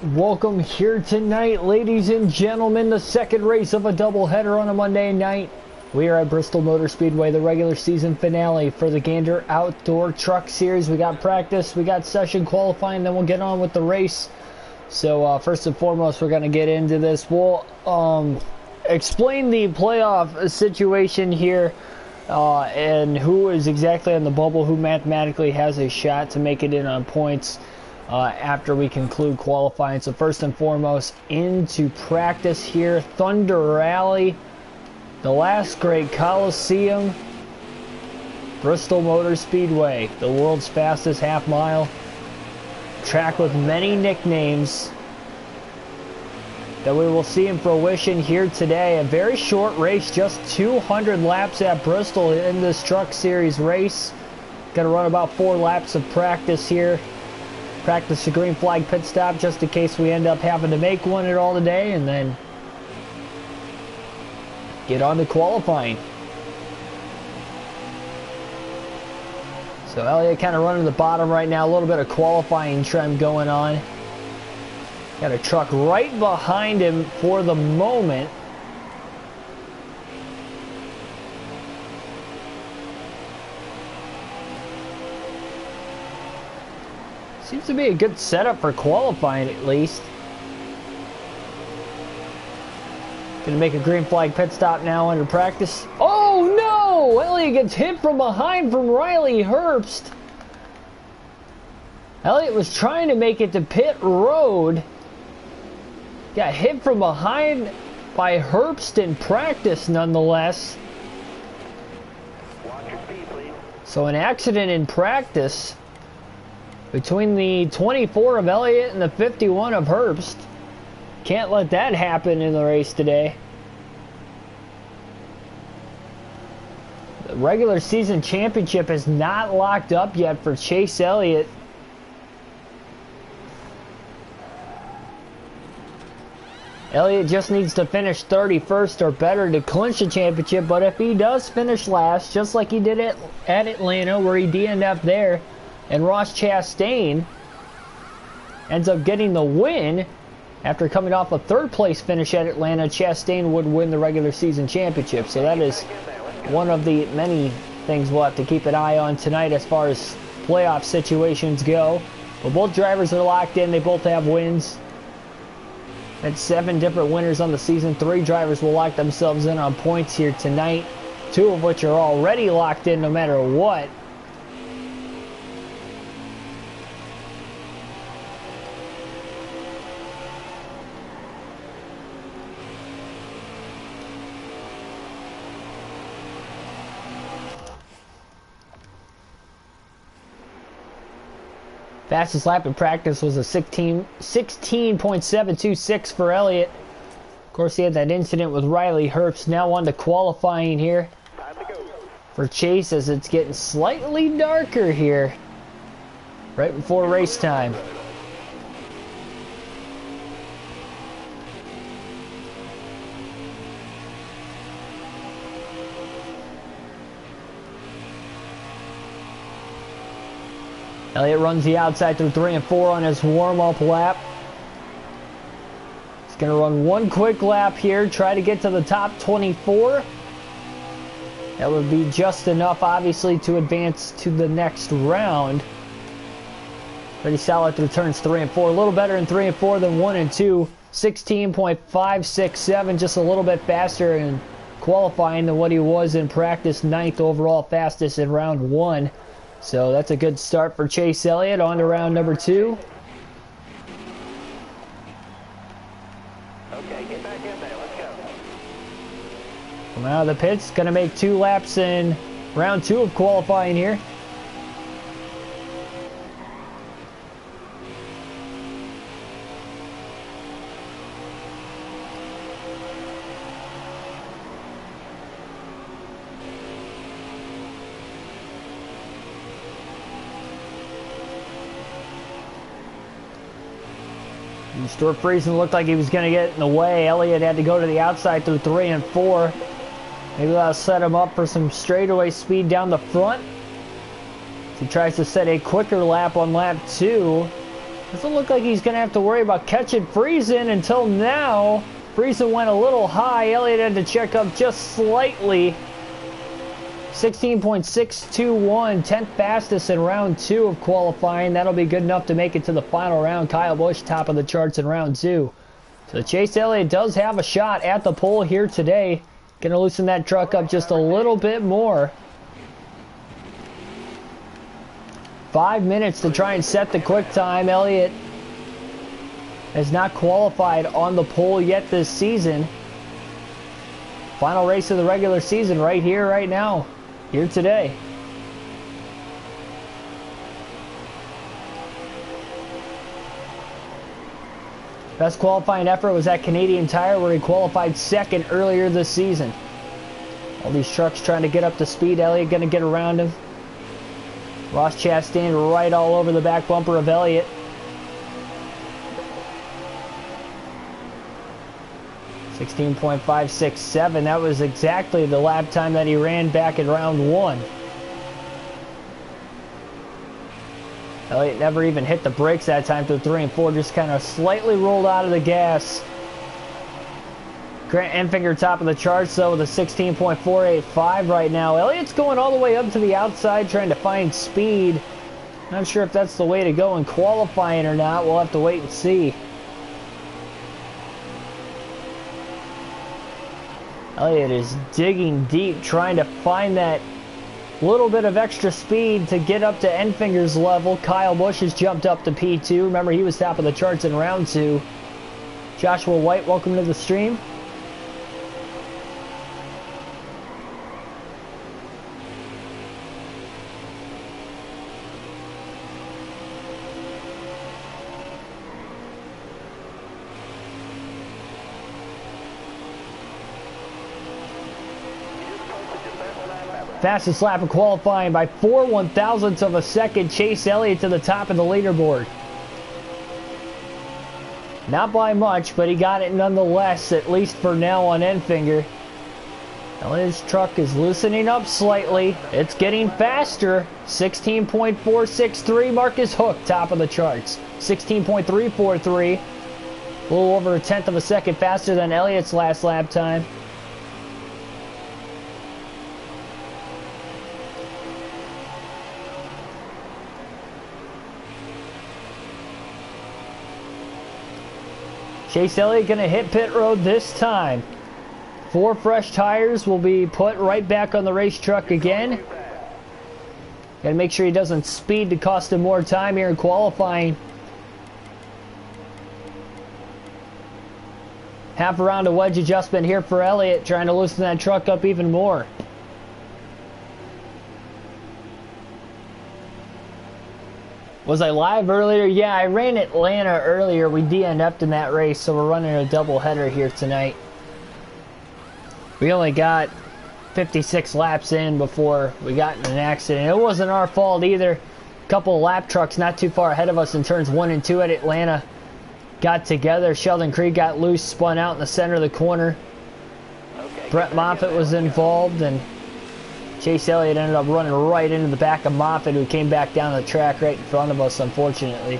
Welcome here tonight, ladies and gentlemen, the second race of a doubleheader on a Monday night. We are at Bristol Motor Speedway, the regular season finale for the Gander Outdoor Truck Series. We got practice, we got session qualifying, then we'll get on with the race. So first and foremost, we're going to get into this. We'll explain the playoff situation here and who is exactly on the bubble, who mathematically has a shot to make it in on points after we conclude qualifying. So first and foremost, into practice here. Thunder Rally, the last great Coliseum, Bristol Motor Speedway, the world's fastest half mile track with many nicknames that we will see in fruition here today. A very short race, just 200 laps at Bristol in this truck series race. Gonna run about 4 laps of practice here. Practice the green flag pit stop just in case we end up having to make one at all today, and then get on to qualifying. So Elliott kind of running the bottom right now, a little bit of qualifying trim going on. Got a truck right behind him for the moment. Seems to be a good setup for qualifying, at least. Gonna make a green flag pit stop now under practice. Oh no! Elliott gets hit from behind from Riley Herbst. Elliott was trying to make it to pit road. Got hit from behind by Herbst in practice, nonetheless. Watch your speed, please. So an accident in practice between the 24 of Elliott and the 51 of Herbst. Can't let that happen in the race today. The regular season championship is not locked up yet for Chase Elliott. Elliott just needs to finish 31st or better to clinch the championship, but if he does finish last, just like he did at Atlanta, where he DNF'd there, and Ross Chastain ends up getting the win after coming off a third place finish at Atlanta, Chastain would win the regular season championship. So that is one of the many things we'll have to keep an eye on tonight as far as playoff situations go. But both drivers are locked in. They both have wins. That's 7 different winners on the season. 3 drivers will lock themselves in on points here tonight, 2 of which are already locked in no matter what. Fastest lap in practice was a 16.726 for Elliott. Of course, he had that incident with Riley Herbst. Now on to qualifying here for Chase, as it's getting slightly darker here right before race time. Elliott runs the outside through 3 and 4 on his warm-up lap. He's going to run one quick lap here, try to get to the top 24. That would be just enough, obviously, to advance to the next round. Pretty solid through turns 3 and 4. A little better in 3 and 4 than 1 and 2. 16.567, just a little bit faster in qualifying than what he was in practice. 9th overall fastest in round 1. So that's a good start for Chase Elliott. On to round number 2. Okay, get back in there. Let's go. Coming out of the pits, going to make 2 laps in round 2 of qualifying here. Stuart Friesen looked like he was going to get in the way. Elliott had to go to the outside through 3 and 4. Maybe that'll set him up for some straightaway speed down the front. He tries to set a quicker lap on lap 2. Doesn't look like he's going to have to worry about catching Friesen until now. Friesen went a little high. Elliott had to check up just slightly. 16.621, 10th fastest in round 2 of qualifying. That'll be good enough to make it to the final round. Kyle Busch top of the charts in round 2. So Chase Elliott does have a shot at the pole here today. Gonna loosen that truck up just a little bit more. 5 minutes to try and set the quick time. Elliott has not qualified on the pole yet this season. Final race of the regular season right here, right now. Here today. Best qualifying effort was at Canadian Tire, where he qualified second earlier this season. All these trucks trying to get up to speed. Elliott going to get around him. Ross Chastain right all over the back bumper of Elliott. .567. That was exactly the lap time that he ran back in round 1. Elliott never even hit the brakes that time through 3 and 4. Just kind of slightly rolled out of the gas. Grant Enfinger top of the charts though with a 16.485 right now. Elliott's going all the way up to the outside trying to find speed. Not sure if that's the way to go in qualifying or not. We'll have to wait and see. Elliott is digging deep, trying to find that little bit of extra speed to get up to Enfinger's level. Kyle Busch has jumped up to P2. Remember, he was top of the charts in round 2. Joshua White, welcome to the stream. Fastest lap of qualifying by 4 1/1000ths of a second. Chase Elliott to the top of the leaderboard. Not by much, but he got it nonetheless, at least for now on Enfinger. Elliott's truck is loosening up slightly. It's getting faster. 16.463. Marcus Hook, top of the charts. 16.343. A little over 1/10 of a second faster than Elliott's last lap time. Chase Elliott going to hit pit road this time. 4 fresh tires will be put right back on the race truck again. Got to make sure he doesn't speed to cost him more time here in qualifying. Half a round of wedge adjustment here for Elliott, trying to loosen that truck up even more. Was I live earlier? Yeah, I ran Atlanta earlier. We DNF'd in that race, so we're running a double header here tonight. We only got 56 laps in before we got in an accident. It wasn't our fault either. A couple of lap trucks not too far ahead of us in turns 1 and 2 at Atlanta got together. Sheldon Creed got loose, spun out in the center of the corner. Brett Moffitt was involved, and Chase Elliott ended up running right into the back of Moffitt, who came back down the track right in front of us, unfortunately.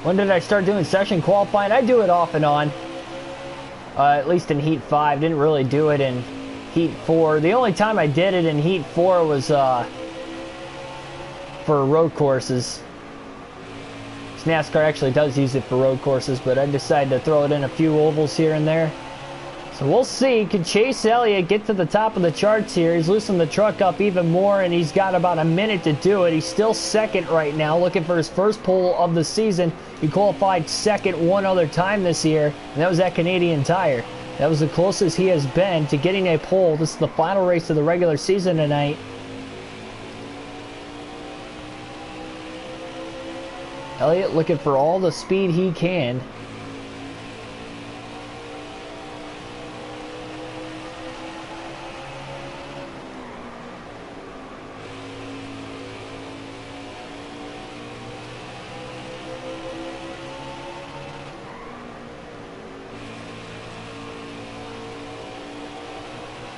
When did I start doing session qualifying? I do it off and on. At least in Heat 5. Didn't really do it in Heat 4. The only time I did it in Heat 4 was for road courses. NASCAR actually does use it for road courses, but I decided to throw it in a few ovals here and there. So we'll see. Can Chase Elliott get to the top of the charts here? He's loosened the truck up even more, and he's got about a minute to do it. He's still second right now, looking for his first pole of the season. He qualified second one other time this year, and that was at Canadian Tire. That was the closest he has been to getting a pole. This is the final race of the regular season tonight. Elliott looking for all the speed he can.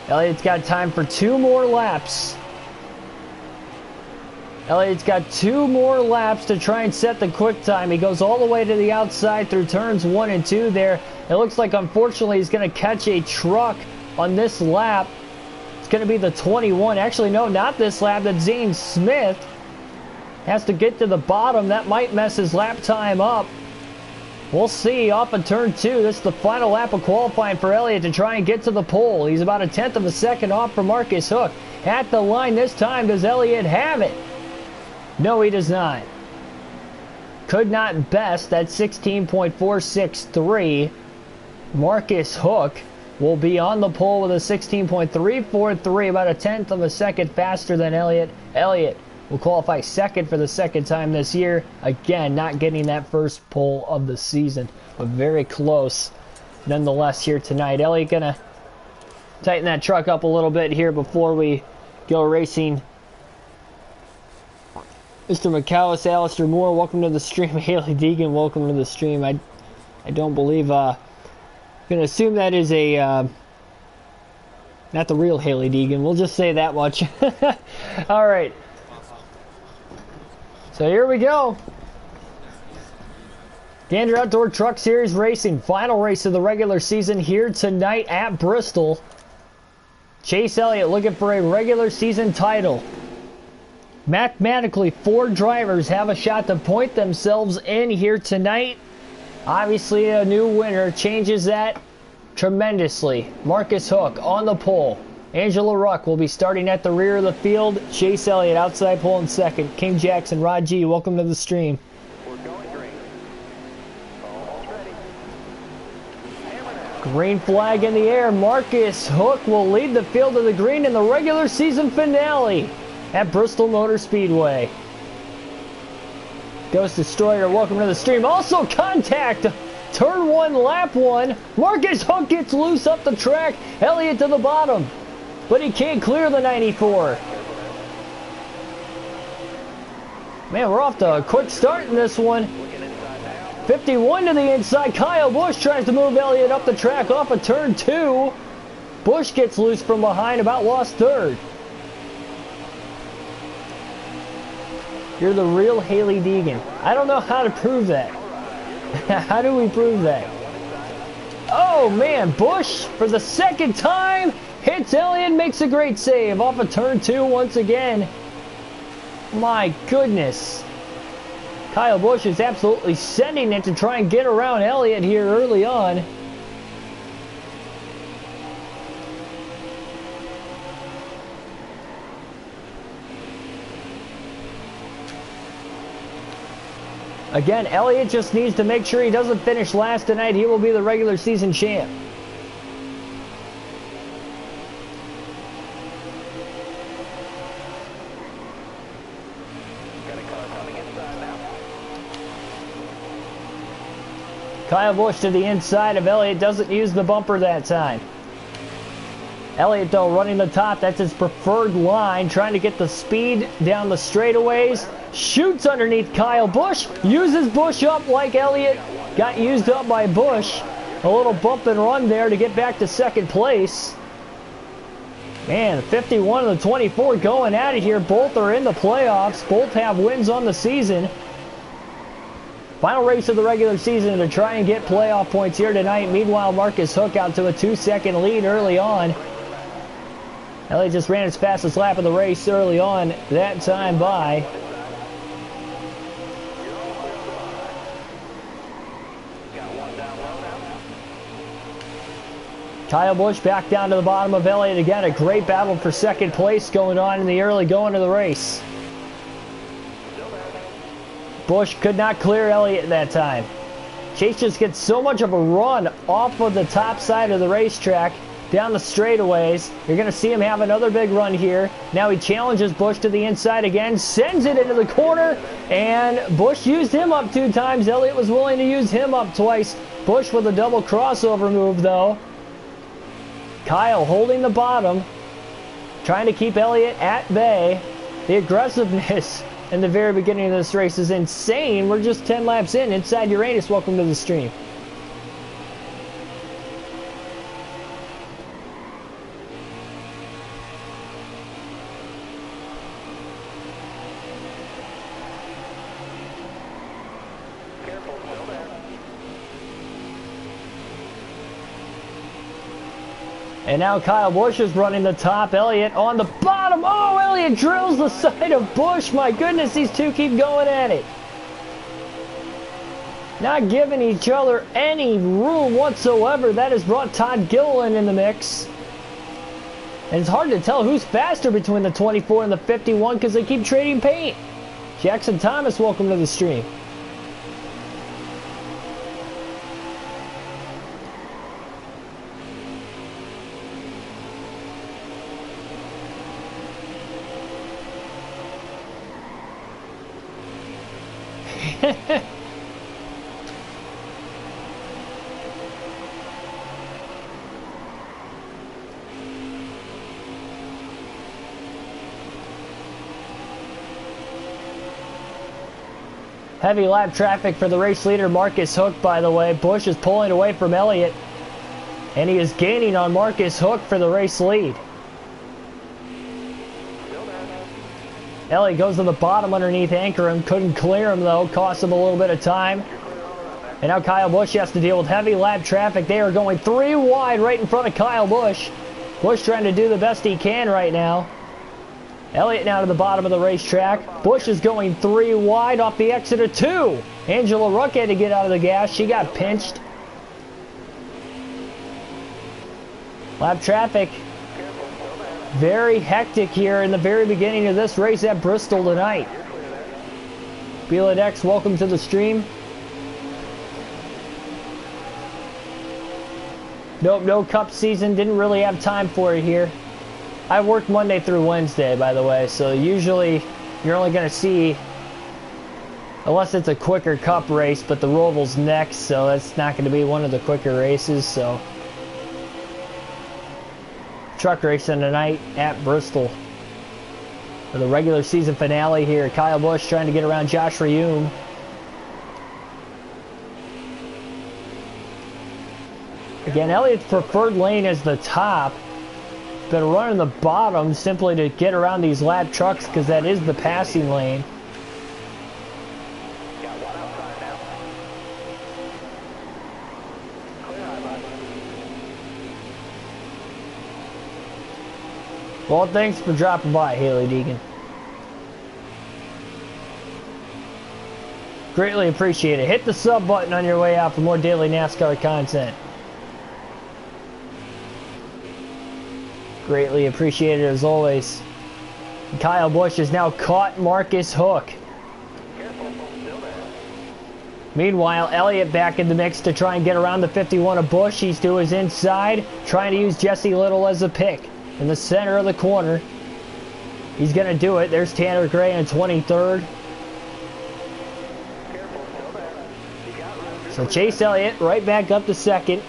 Elliott's got time for 2 more laps. Elliott's got 2 more laps to try and set the quick time. He goes all the way to the outside through turns 1 and 2 there. It looks like, unfortunately, he's going to catch a truck on this lap. It's going to be the 21. Actually, no, not this lap. That Zane Smith has to get to the bottom. That might mess his lap time up. We'll see. Off of turn 2. This is the final lap of qualifying for Elliott to try and get to the pole. He's about 1/10 of a second off from Marcus Hook. At the line this time, does Elliott have it? No, he does not. Could not best that 16.463. Marcus Hook will be on the pole with a 16.343, about 1/10 of a second faster than Elliott. Elliott will qualify second for the second time this year. Again, not getting that first pole of the season, but very close nonetheless here tonight. Elliott gonna tighten that truck up a little bit here before we go racing. Mr. McCallus, Alistair Moore, welcome to the stream. Haley Deegan, welcome to the stream. I don't believe, I'm going to assume that is a, not the real Haley Deegan. We'll just say that much. All right. So here we go. Gander Outdoor Truck Series Racing, final race of the regular season here tonight at Bristol. Chase Elliott looking for a regular season title. Mathematically, 4 drivers have a shot to point themselves in here tonight. Obviously, a new winner changes that tremendously. Marcus Hook on the pole. Angela Ruck will be starting at the rear of the field. Chase Elliott outside pole in second. King Jackson, Rod G, welcome to the stream. We're going green. Almost ready. Green flag in the air. Marcus Hook will lead the field to the green in the regular season finale at Bristol Motor Speedway. Ghost Destroyer, welcome to the stream. Also contact, turn 1, lap 1. Marcus Hook gets loose up the track. Elliott to the bottom, but he can't clear the 94. Man, we're off to a quick start in this one. 51 to the inside. Kyle Busch tries to move Elliott up the track off of turn 2. Busch gets loose from behind, about lost third. You're the real Haley Deegan. I don't know how to prove that. How do we prove that? Oh man, Busch for the second time hits Elliott, makes a great save off of turn 2 once again. My goodness. Kyle Busch is absolutely sending it to try and get around Elliott here early on. Again, Elliott just needs to make sure he doesn't finish last tonight. He will be the regular season champ. Got a car coming inside now. Kyle Busch to the inside of Elliott, doesn't use the bumper that time. Elliott, though, running the top. That's his preferred line, trying to get the speed down the straightaways. Shoots underneath Kyle Busch, uses Busch up like Elliott got used up by Busch. A little bump and run there to get back to second place. Man, 51 of the 24 going at it here. Both are in the playoffs. Both have wins on the season. Final race of the regular season to try and get playoff points here tonight. Meanwhile, Marcus Hook out to a 2-second lead early on. Elliott just ran his fastest lap of the race early on, that time by. Kyle Busch back down to the bottom of Elliott again. A great battle for second place going on in the early going of the race. Busch could not clear Elliott that time. Chase just gets so much of a run off of the top side of the racetrack down the straightaways. You're going to see him have another big run here. Now he challenges Busch to the inside again, sends it into the corner, and Busch used him up 2 times. Elliott was willing to use him up twice. Busch with a double crossover move, though. Kyle holding the bottom, trying to keep Elliott at bay. The aggressiveness in the very beginning of this race is insane. We're just 10 laps in. Inside Uranus, welcome to the stream. And now Kyle Busch is running the top. Elliott on the bottom. Oh, Elliott drills the side of Busch. My goodness, these two keep going at it. Not giving each other any room whatsoever. That has brought Todd Gilliland in the mix. And it's hard to tell who's faster between the 24 and the 51 because they keep trading paint. Jackson Thomas, welcome to the stream. Heavy lap traffic for the race leader, Marcus Hook, by the way. Busch is pulling away from Elliott. And he is gaining on Marcus Hook for the race lead. Elliott goes to the bottom underneath Ankrum. Couldn't clear him, though. Cost him a little bit of time. And now Kyle Busch has to deal with heavy lap traffic. They are going 3 wide right in front of Kyle Busch. Busch trying to do the best he can right now. Elliott now to the bottom of the racetrack. Busch is going 3 wide off the exit of 2. Angela Ruck had to get out of the gas. She got pinched. Lap traffic. Very hectic here in the very beginning of this race at Bristol tonight. Beladex, welcome to the stream. Nope, no cup season. Didn't really have time for it here. I work Monday through Wednesday, by the way, so usually you're only going to see, unless it's a quicker cup race, but the Roval's next, so that's not going to be one of the quicker races, so. Truck racing tonight at Bristol for the regular season finale here. Kyle Busch trying to get around Josh Reaume. Again, Elliott's preferred lane is the top. But running the bottom simply to get around these lap trucks because that is the passing lane. Well, thanks for dropping by, Haley Deegan. Greatly appreciate it. Hit the sub button on your way out for more daily NASCAR content. Greatly appreciated as always. Kyle Busch has now caught Marcus Hook. Meanwhile, Elliott back in the mix to try and get around the 51 of Busch. He's to his inside, trying to use Jesse Little as a pick in the center of the corner. He's going to do it. There's Tanner Gray in 23rd. So Chase Elliott right back up to second.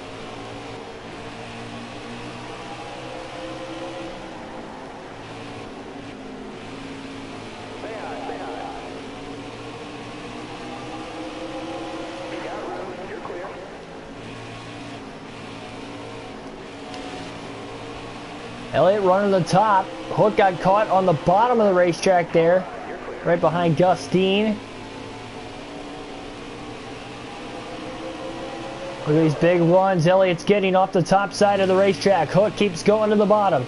Elliott running the top. Hook got caught on the bottom of the racetrack there, right behind Gus Dean. Look at these big runs. Elliott's getting off the top side of the racetrack. Hook keeps going to the bottom.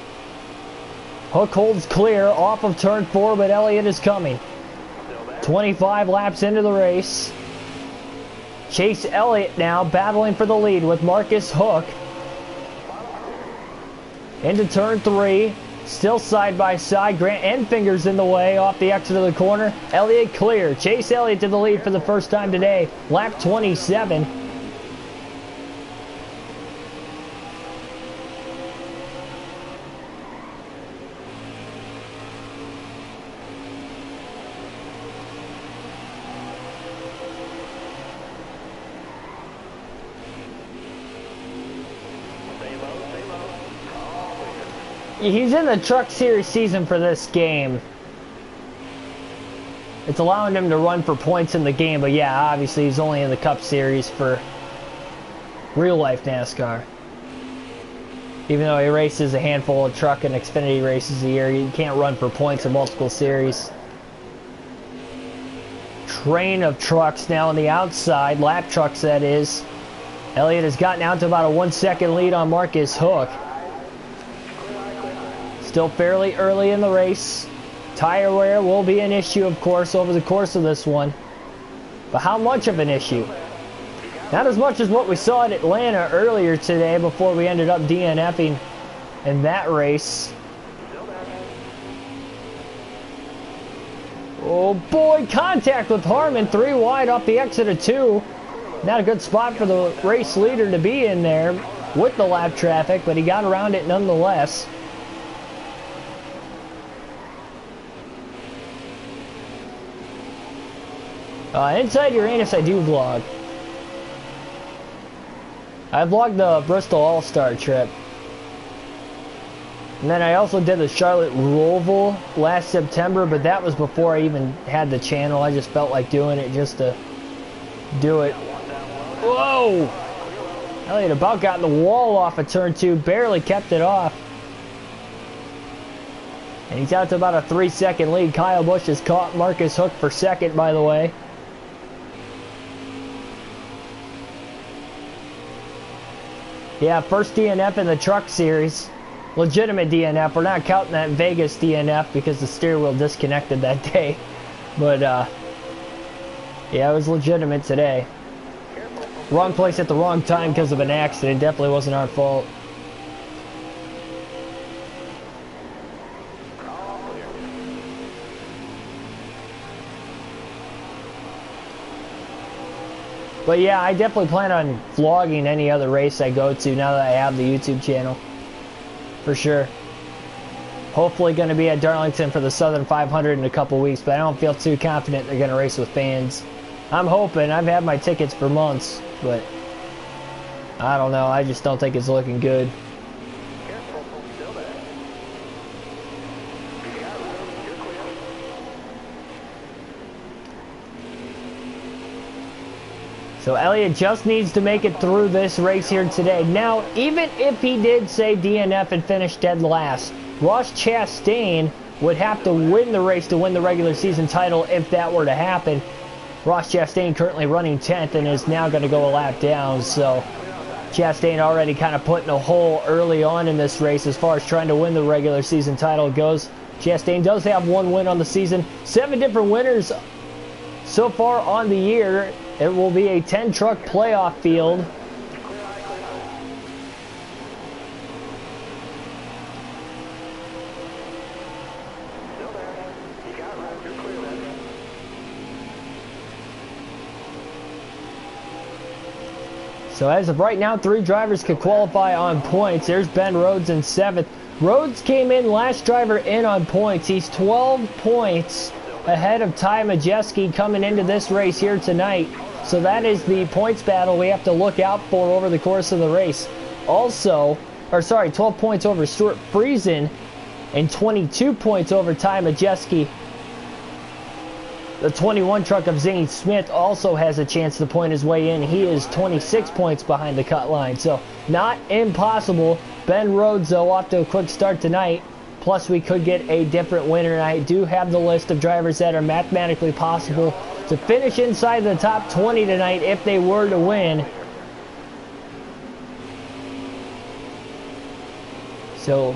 Hook holds clear off of turn 4, but Elliott is coming. 25 laps into the race. Chase Elliott now battling for the lead with Marcus Hook. Into turn 3, still side by side. Grant Enfinger's in the way off the exit of the corner. Elliott clear. Chase Elliott to the lead for the first time today. Lap 27. He's in the Truck Series season for this game. It's allowing him to run for points in the game, but yeah, obviously he's only in the Cup Series for real-life NASCAR. Even though he races a handful of truck and Xfinity races a year, you can't run for points in multiple series. Train of trucks now on the outside, lap trucks that is. Elliott has gotten out to about a 1-second lead on Marcus Hook. Still fairly early in the race. Tire wear will be an issue, of course, over the course of this one. But how much of an issue? Not as much as what we saw at Atlanta earlier today before we ended up DNFing in that race. Oh boy, contact with Harmon, 3 wide off the exit of 2. Not a good spot for the race leader to be in there with the lap traffic, but he got around it nonetheless. Inside Uranus, I do vlog. I vlogged the Bristol All-Star trip. And then I also did the Charlotte Roval last September, but that was before I even had the channel. I just felt like doing it just to do it. Whoa! Elliott about got the wall off of turn 2, barely kept it off. And he's out to about a 3-second lead. Kyle Busch has caught Marcus Hook for second, by the way. Yeah, first DNF in the Truck Series. Legitimate DNF. We're not counting that Vegas DNF because the steering wheel disconnected that day. But, yeah, it was legitimate today. Wrong place at the wrong time because of an accident. Definitely wasn't our fault. But yeah, I definitely plan on vlogging any other race I go to now that I have the YouTube channel. For sure. Hopefully going to be at Darlington for the Southern 500 in a couple weeks, but I don't feel too confident they're going to race with fans. I'm hoping. I've had my tickets for months, but I don't know. I just don't think it's looking good. So Elliott just needs to make it through this race here today. Now, even if he did say DNF and finish dead last, Ross Chastain would have to win the race to win the regular season title if that were to happen. Ross Chastain currently running 10th and is now going to go a lap down. So Chastain already kind of put in a hole early on in this race as far as trying to win the regular season title goes. Chastain does have 1 win on the season. 7 different winners so far on the year. It will be a 10-truck playoff field. So as of right now, 3 drivers could qualify on points. There's Ben Rhodes in 7th. Rhodes came in last driver in on points. He's 12 points ahead of Ty Majeski coming into this race here tonight. So that is the points battle we have to look out for over the course of the race. Also, 12 points over Stuart Friesen and 22 points over Ty Majeski. The 21 truck of Zane Smith also has a chance to point his way in. He is 26 points behind the cut line. So not impossible. Ben Rhodes, though, off to a quick start tonight. Plus, we could get a different winner. And I do have the list of drivers that are mathematically possible to finish inside the top 20 tonight if they were to win. So,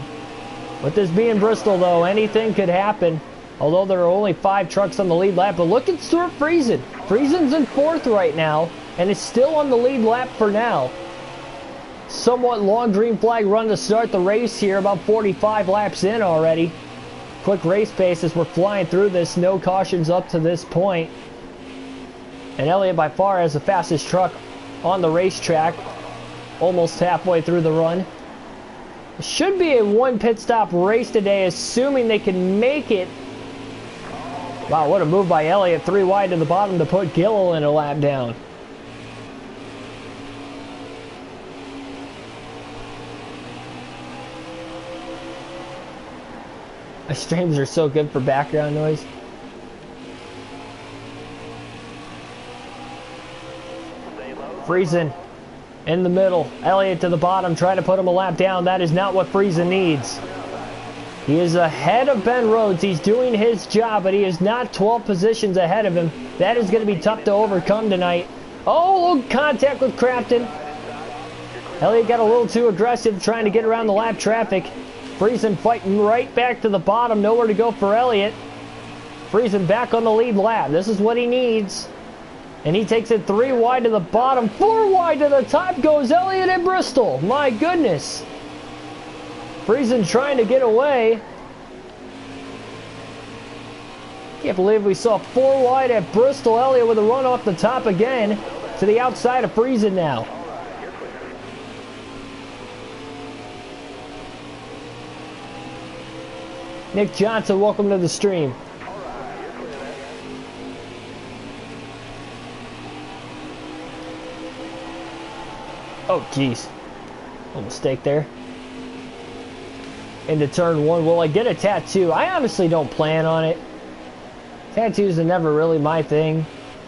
with this being Bristol, though, anything could happen. Although there are only 5 trucks on the lead lap. But look at Stuart Friesen. Friesen's in 4th right now and is still on the lead lap for now. Somewhat long green flag run to start the race here, about 45 laps in already. Quick race pace as we're flying through this. No cautions up to this point. And Elliott by far has the fastest truck on the racetrack. Almost halfway through the run. It should be a 1 pit stop race today, assuming they can make it. Wow, what a move by Elliott. 3 wide to the bottom to put Gilliland in a lap down. My streams are so good for background noise. Friesen in the middle. Elliott to the bottom, trying to put him a lap down. That is not what Friesen needs. He is ahead of Ben Rhodes. He's doing his job, but he is not 12 positions ahead of him. That is going to be tough to overcome tonight. Oh, contact with Crafton. Elliott got a little too aggressive trying to get around the lap traffic. Friesen fighting right back to the bottom. Nowhere to go for Elliott. Friesen back on the lead lap. This is what he needs. And he takes it 3 wide to the bottom. 4 wide to the top goes Elliott in Bristol. My goodness. Friesen trying to get away. Can't believe we saw 4 wide at Bristol. Elliott with a run off the top again. To the outside of Friesen now. Nick Johnson, welcome to the stream. Oh, geez. A mistake there. Into turn 1. Will I get a tattoo? I honestly don't plan on it. Tattoos are never really my thing.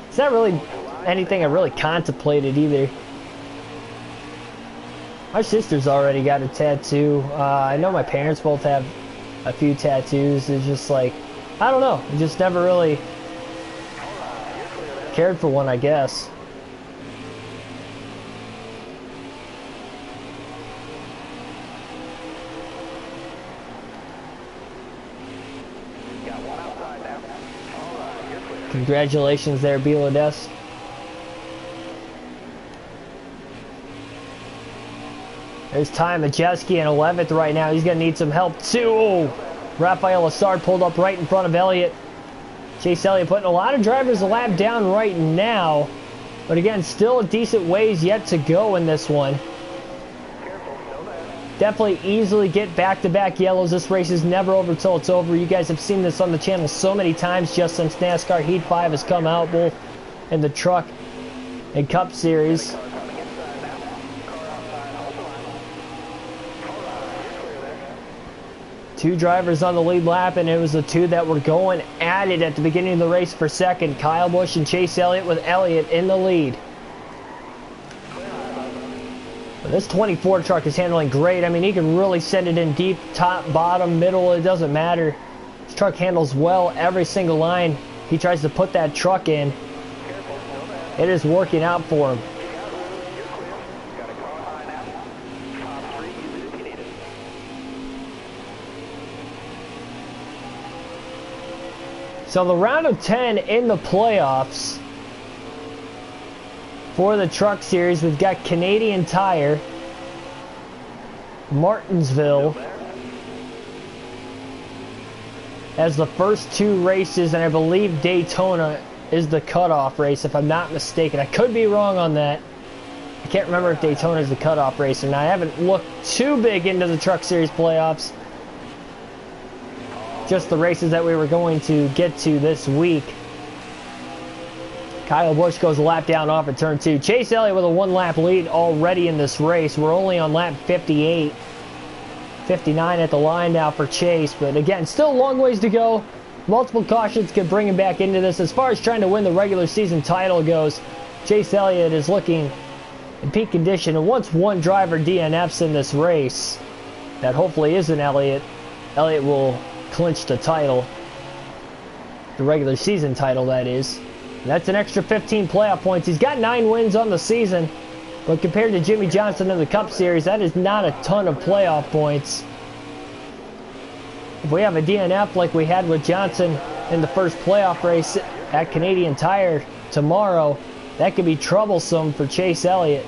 It's not really anything I really contemplated either. My sister's already got a tattoo. I know my parents both have a few tattoos. It's just like, I don't know. I just never really cared for one, I guess. Congratulations there, Bilodes. There's Ty Majeski in 11th right now. He's going to need some help too. Oh, Rafael Lessard pulled up right in front of Elliott. Chase Elliott putting a lot of drivers a lap down right now. But again, still a decent ways yet to go in this one. Definitely easily get back-to-back yellows. This race is never over till it's over. You guys have seen this on the channel so many times just since NASCAR Heat 5 has come out, both in the Truck and Cup Series. Two drivers on the lead lap, and it was the two that were going at it at the beginning of the race for second. Kyle Busch and Chase Elliott with Elliott in the lead. This 24 truck is handling great. I mean, he can really send it in deep, top, bottom, middle. It doesn't matter. This truck handles well every single line he tries to put that truck in. It is working out for him. So the round of 10 in the playoffs. For the Truck Series, we've got Canadian Tire, Martinsville as the first 2 races, and I believe Daytona is the cutoff race, if I'm not mistaken. I could be wrong on that. I can't remember if Daytona is the cutoff race, and I haven't looked too big into the Truck Series playoffs. Just the races that we were going to get to this week. Kyle Busch goes a lap down off at turn 2. Chase Elliott with a 1-lap lead already in this race. We're only on lap 58. 59 at the line now for Chase. But again, still a long ways to go. Multiple cautions could bring him back into this. As far as trying to win the regular season title goes, Chase Elliott is looking in peak condition. And once one driver DNFs in this race, that hopefully isn't Elliott, Elliott will clinch the title. The regular season title, that is. That's an extra 15 playoff points. He's got 9 wins on the season, but compared to Jimmy Johnson in the Cup Series, that is not a ton of playoff points. If we have a DNF like we had with Johnson in the first playoff race at Canadian Tire tomorrow, that could be troublesome for Chase Elliott.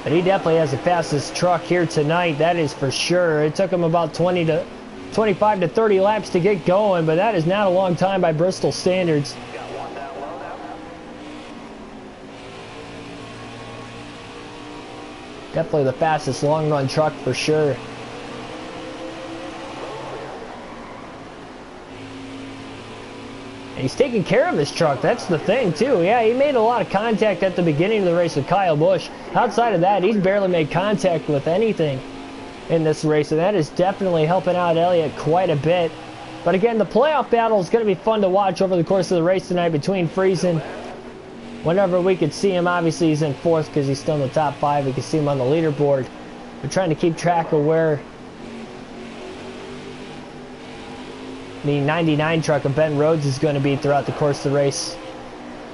But he definitely has the fastest truck here tonight, that is for sure. It took him about 25 to 30 laps to get going, but that is not a long time by Bristol standards. Definitely the fastest long-run truck for sure. He's taking care of his truck. That's the thing, too. Yeah, he made a lot of contact at the beginning of the race with Kyle Busch. Outside of that, he's barely made contact with anything in this race, and that is definitely helping out Elliott quite a bit. But again, the playoff battle is going to be fun to watch over the course of the race tonight between Friesen. Whenever we could see him, obviously he's in 4th because he's still in the top 5. We can see him on the leaderboard. We're trying to keep track of where the 99 truck of Ben Rhodes is going to be throughout the course of the race.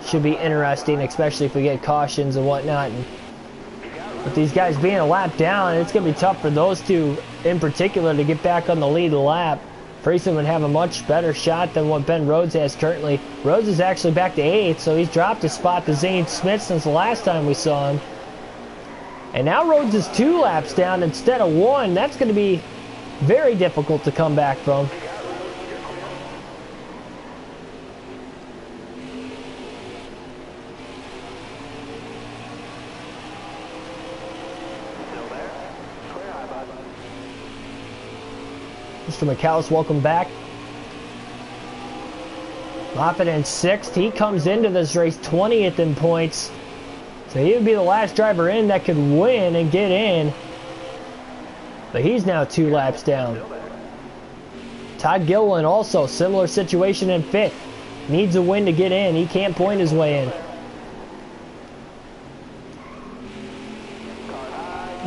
should be interesting, especially if we get cautions and whatnot. And with these guys being a lap down, it's going to be tough for those two in particular to get back on the lead lap. Friesen would have a much better shot than what Ben Rhodes has currently. Rhodes is actually back to 8th, so he's dropped a spot to Zane Smith since the last time we saw him. And now Rhodes is 2 laps down instead of 1. That's going to be very difficult to come back from. Mr. McAllis, welcome back. Moffitt in 6th. He comes into this race 20th in points. So he would be the last driver in that could win and get in. But he's now 2 laps down. Todd Gilliland also, similar situation in 5th. Needs a win to get in. He can't point his way in.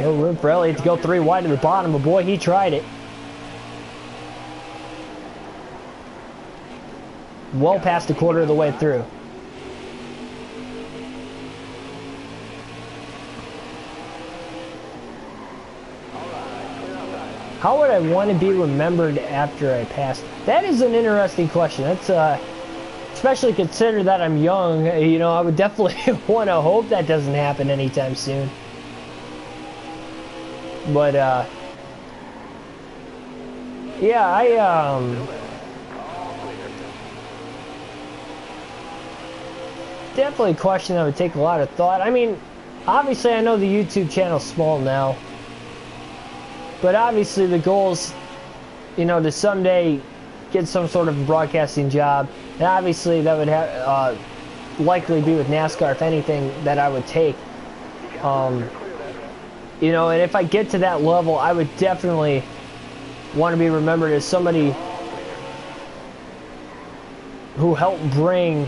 No room for Elliott to go 3 wide to the bottom, but boy, he tried it. Well past a quarter of the way through. How would I want to be remembered after I pass? That is an interesting question. That's especially consider that I'm young. You know, I would definitely want to hope that doesn't happen anytime soon. But yeah, definitely a question that would take a lot of thought. I mean, obviously I know the YouTube channel's small now, but obviously the goal's, you know, to someday get some sort of broadcasting job, and obviously that would have likely be with NASCAR if anything that I would take. You know, and if I get to that level, I would definitely want to be remembered as somebody who helped bring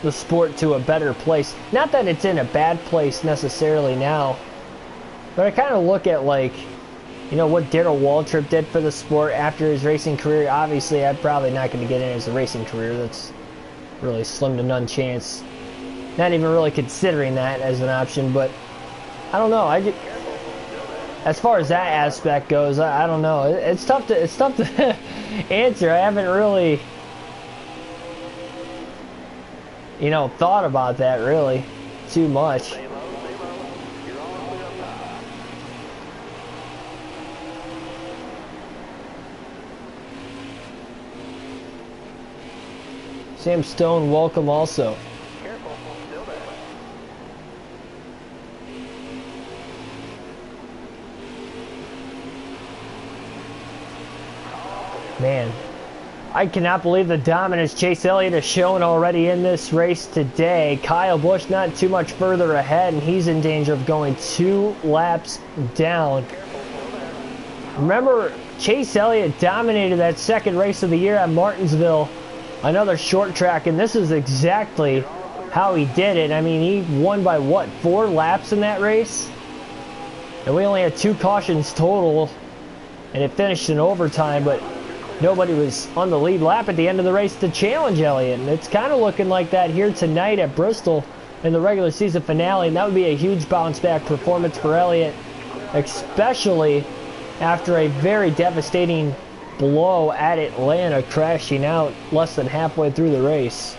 the sport to a better place. Not that it's in a bad place necessarily now, but I kind of look at, like, you know, what Darrell Waltrip did for the sport after his racing career. Obviously, I'm probably not going to get in as a racing career. That's really slim to none chance. Not even really considering that as an option, but I don't know. As far as that aspect goes, I don't know. It's tough to answer. I haven't really, you know, thought about that really too much. Sam Stone, welcome also. Man, I cannot believe the dominance Chase Elliott has shown already in this race today. Kyle Busch not too much further ahead, and he's in danger of going 2 laps down. Remember, Chase Elliott dominated that second race of the year at Martinsville, another short track, and this is exactly how he did it. I mean, he won by what, 4 laps in that race? And we only had 2 cautions total, and it finished in overtime, but nobody was on the lead lap at the end of the race to challenge Elliott, and it's kind of looking like that here tonight at Bristol in the regular season finale, and that would be a huge bounce back performance for Elliott, especially after a very devastating blow at Atlanta, crashing out less than halfway through the race.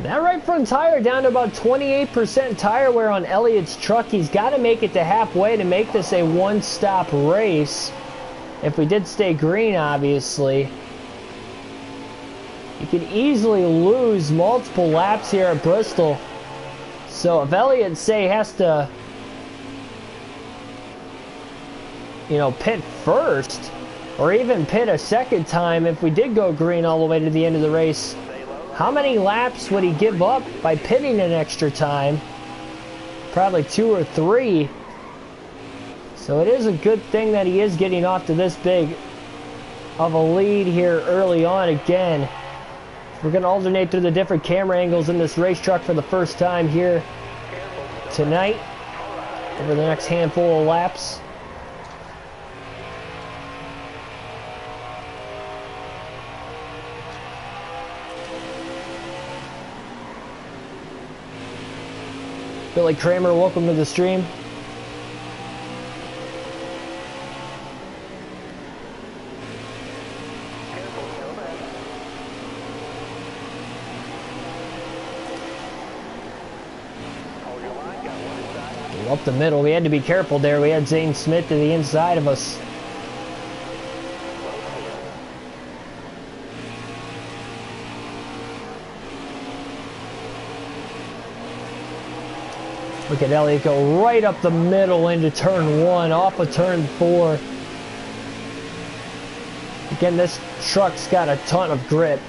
That right front tire down to about 28% tire wear on Elliott's truck. He's got to make it to halfway to make this a one-stop race. If we did stay green, obviously. You could easily lose multiple laps here at Bristol. So if Elliott, say, has to, you know, pit first, or even pit a second time if we did go green all the way to the end of the race, how many laps would he give up by pitting an extra time? Probably 2 or 3. So it is a good thing that he is getting off to this big of a lead here early on again. We're going to alternate through the different camera angles in this race truck for the first time here tonight. over the next handful of laps. Billy Kramer, welcome to the stream. Up the middle, we had to be careful there. We had Zane Smith to the inside of us. Look at Elliott go right up the middle into turn 1, off of turn 4. Again, this truck's got a ton of grip.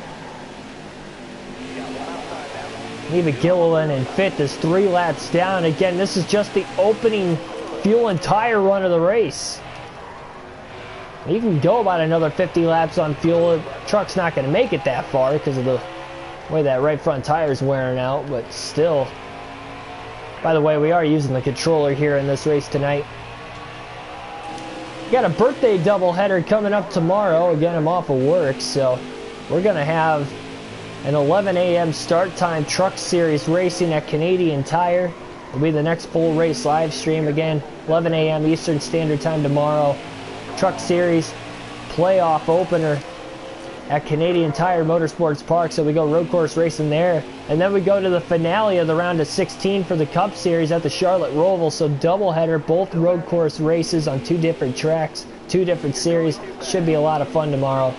Even Gilliland and Fifth is 3 laps down. Again, this is just the opening fuel and tire run of the race. You can go about another 50 laps on fuel. The truck's not going to make it that far because of the way that right front tire is wearing out, but still. By the way, we are using the controller here in this race tonight. We got a birthday doubleheader coming up tomorrow. Again, I'm off of work, so we're going to have an 11 a.m. start time truck series racing at Canadian Tire. It'll be the next full race live stream again, 11 a.m. Eastern Standard Time tomorrow. Truck series playoff opener at Canadian Tire Motorsports Park. So we go road course racing there. And then we go to the finale of the round of 16 for the Cup Series at the Charlotte Roval. So doubleheader, both road course races on 2 different tracks, 2 different series. Should be a lot of fun tomorrow.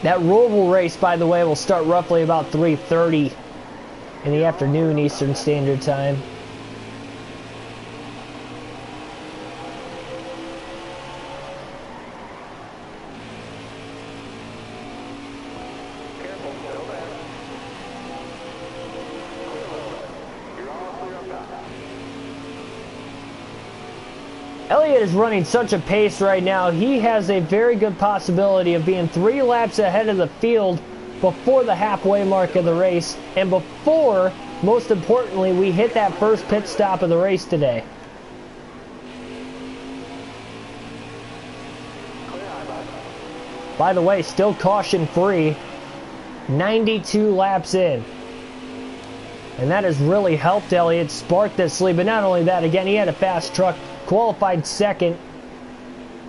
That Roval race, by the way, will start roughly about 3:30 in the afternoon Eastern Standard Time. Elliott is running such a pace right now. He has a very good possibility of being 3 laps ahead of the field before the halfway mark of the race, and before, most importantly, we hit that first pit stop of the race today. By the way, still caution free, 92 laps in. And that has really helped Elliott spark this lead. But not only that, again, he had a fast truck. Qualified second,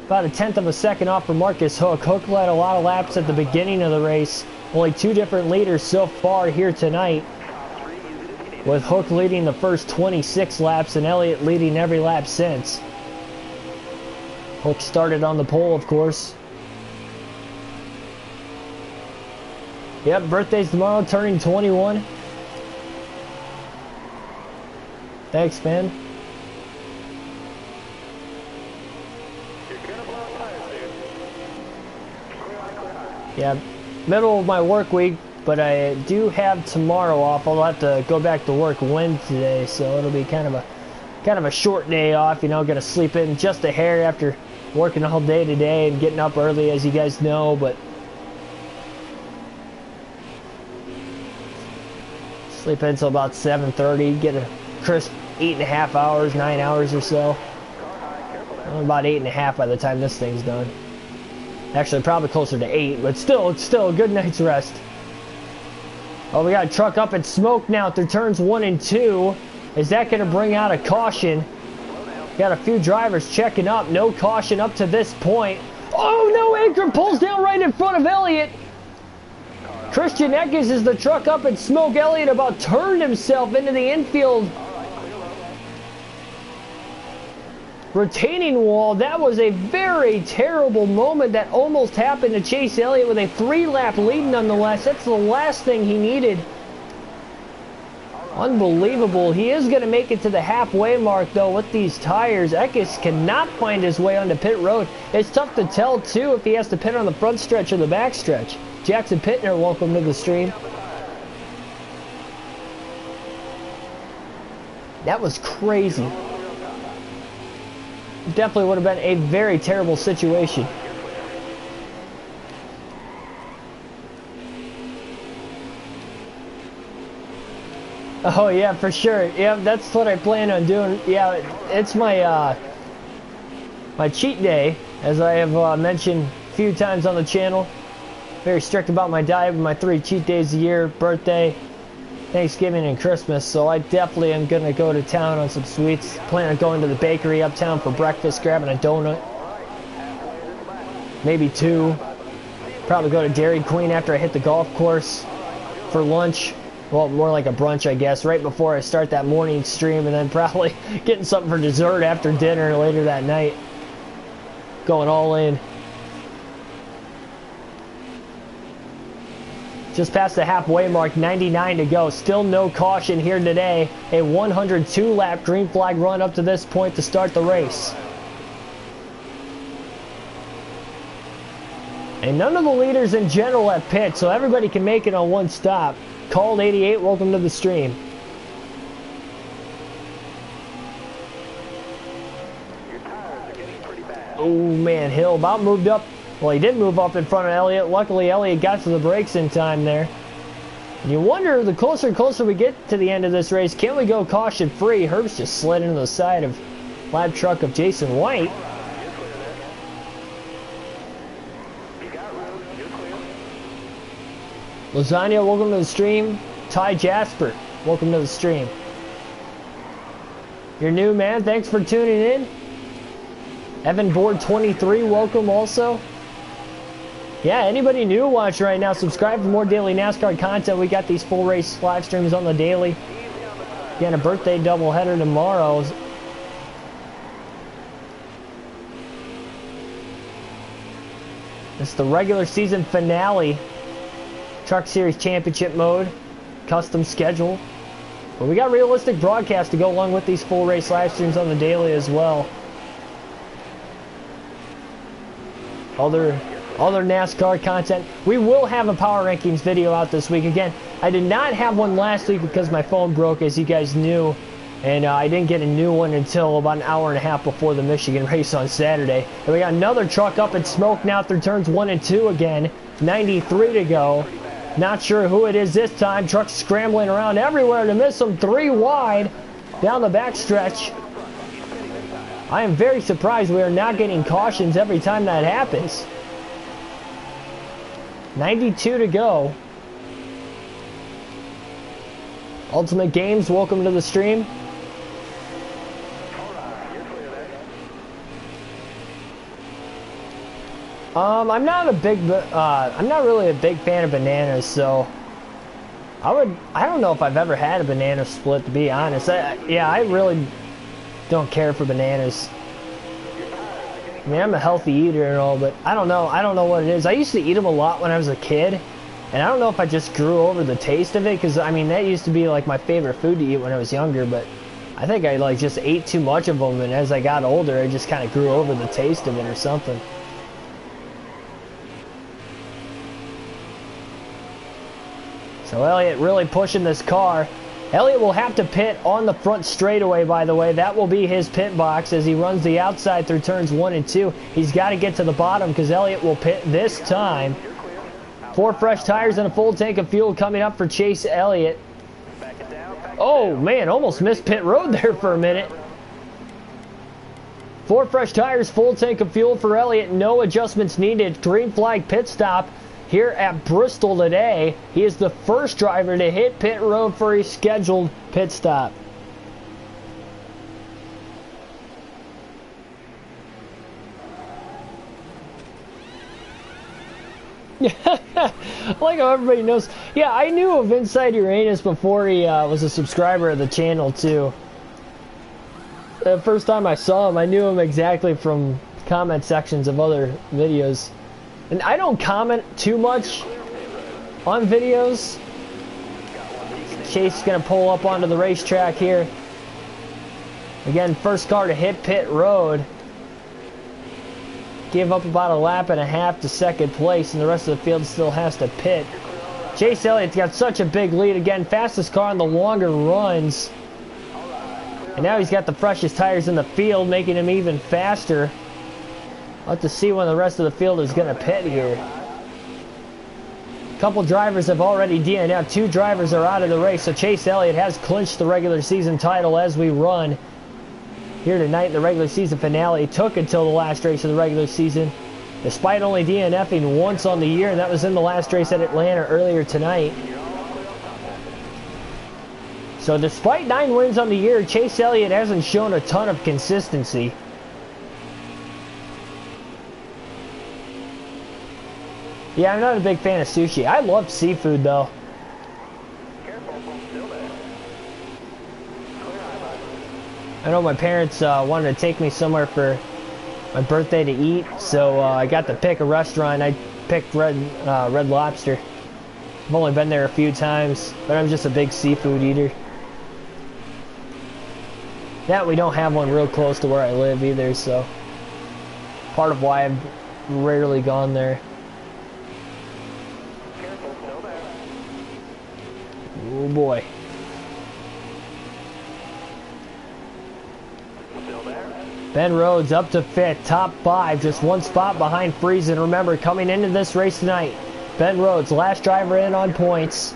about a 1/10 of a second off for Marcus Hook. Hook led a lot of laps at the beginning of the race. Only 2 different leaders so far here tonight, with Hook leading the first 26 laps and Elliott leading every lap since. Hook started on the pole, of course. Yep, birthday's tomorrow, turning 21. Thanks, man. Yeah, middle of my work week, but I do have tomorrow off. I'll have to go back to work Wednesday, so it'll be kind of a short day off. You know, gonna sleep in just a hair after working all day today and getting up early, as you guys know. But sleep in until about 7:30. Get a crisp 8.5 hours, 9 hours or so. About 8.5 by the time this thing's done. Actually, probably closer to 8, but still, it's still a good night's rest. Oh, we got a truck up in smoke now through turns 1 and 2. Is that going to bring out a caution? Got a few drivers checking up. No caution up to this point. Oh, no, Anchor pulls down right in front of Elliott. Christian Eckes is the truck up in smoke. Elliott about turned himself into the infield retaining wall. That was a very terrible moment that almost happened to Chase Elliott with a 3-lap lead nonetheless. That's the last thing he needed. Unbelievable. He is going to make it to the halfway mark, though, with these tires. Eckes cannot find his way onto pit road. It's tough to tell, too, if he has to pit on the front stretch or the back stretch. Jackson Pittner, welcome to the stream. That was crazy. Definitely would have been a very terrible situation. Oh yeah, for sure. Yeah, that's what I plan on doing. Yeah, it's my my cheat day, as I have mentioned a few times on the channel. Very strict about my diet with my 3 cheat days a year: birthday, Thanksgiving, and Christmas. So I definitely am gonna go to town on some sweets. Plan on going to the bakery uptown for breakfast, grabbing a donut, maybe 2. Probably go to Dairy Queen after I hit the golf course for lunch. Well, more like a brunch, I guess, right before I start that morning stream, and then probably getting something for dessert after dinner later that night. Going all in. Just past the halfway mark, 99 to go. Still no caution here today. A 102-lap green flag run up to this point to start the race. And none of the leaders in general have pit, so everybody can make it on one stop. Called 88, welcome to the stream. Your tires are getting pretty bad. Oh man, Hill about moved up. Well, he did move up in front of Elliott. Luckily, Elliott got to the brakes in time there. And you wonder, the closer and closer we get to the end of this race, can we go caution free? Herbst just slid into the side of lab truck of Jason White. Lasagna, welcome to the stream. Ty Jasper, welcome to the stream. You're new, man. Thanks for tuning in. Evan Board 23, welcome also. Yeah, anybody new watching right now, subscribe for more daily NASCAR content. We got these full race live streams on the daily. Again, a birthday doubleheader tomorrow. It's the regular season finale. Truck Series Championship mode. Custom schedule. But we got realistic broadcasts to go along with these full race live streams on the daily as well. Other NASCAR content. We will have a power rankings video out this week. Again, I did not have one last week because my phone broke, as you guys knew, and I didn't get a new one until about an hour and a half before the Michigan race on Saturday. And we got another truck up in smoke now through turns 1 and 2 again. 93 to go. Not sure who it is this time. Trucks scrambling around everywhere to miss them. 3 wide down the backstretch. I am very surprised we are not getting cautions every time that happens. 92 to go. Ultimate Games, welcome to the stream. I'm not really a big fan of bananas, so I don't know if I've ever had a banana split, to be honest. I really don't care for bananas. I mean, I'm a healthy eater and all, but I don't know what it is. I used to eat them a lot when I was a kid, and I don't know if I just grew over the taste of it, because I mean, that used to be like my favorite food to eat when I was younger, but I think I like just ate too much of them, and as I got older, I just kind of grew over the taste of it or something. So Elliott really pushing this car. Elliott will have to pit on the front straightaway, by the way. That will be his pit box as he runs the outside through turns 1 and 2. He's got to get to the bottom because Elliott will pit this time. 4 fresh tires and a full tank of fuel coming up for Chase Elliott. Oh, man, almost missed pit road there for a minute. 4 fresh tires, full tank of fuel for Elliott. No adjustments needed. Green flag pit stop here at Bristol today. He is the first driver to hit pit road for a scheduled pit stop. I like how everybody knows. Yeah, I knew of Inside Uranus before he was a subscriber of the channel too. The first time I saw him, I knew him exactly from comment sections of other videos. And I don't comment too much on videos. Chase is going to pull up onto the racetrack here. Again, first car to hit pit road. Gave up about a lap and a half to second place, and the rest of the field still has to pit. Chase Elliott's got such a big lead. Again, fastest car on the longer runs. And now he's got the freshest tires in the field, making him even faster. I'll have to see when the rest of the field is going to pit here. couple drivers have already DNF'd. 2 drivers are out of the race, so Chase Elliott has clinched the regular season title as we run here tonight in the regular season finale. It took until the last race of the regular season, despite only DNFing once on the year, and that was in the last race at Atlanta earlier tonight. So despite 9 wins on the year, Chase Elliott hasn't shown a ton of consistency. Yeah, I'm not a big fan of sushi. I love seafood though. I know my parents wanted to take me somewhere for my birthday to eat, so I got to pick a restaurant. I picked Red Lobster. I've only been there a few times, but I'm just a big seafood eater. That we don't have one real close to where I live either, so part of why I've rarely gone there. Oh boy. Ben Rhodes up to 5th, top 5, just 1 spot behind Friesen. Remember, coming into this race tonight, Ben Rhodes, last driver in on points.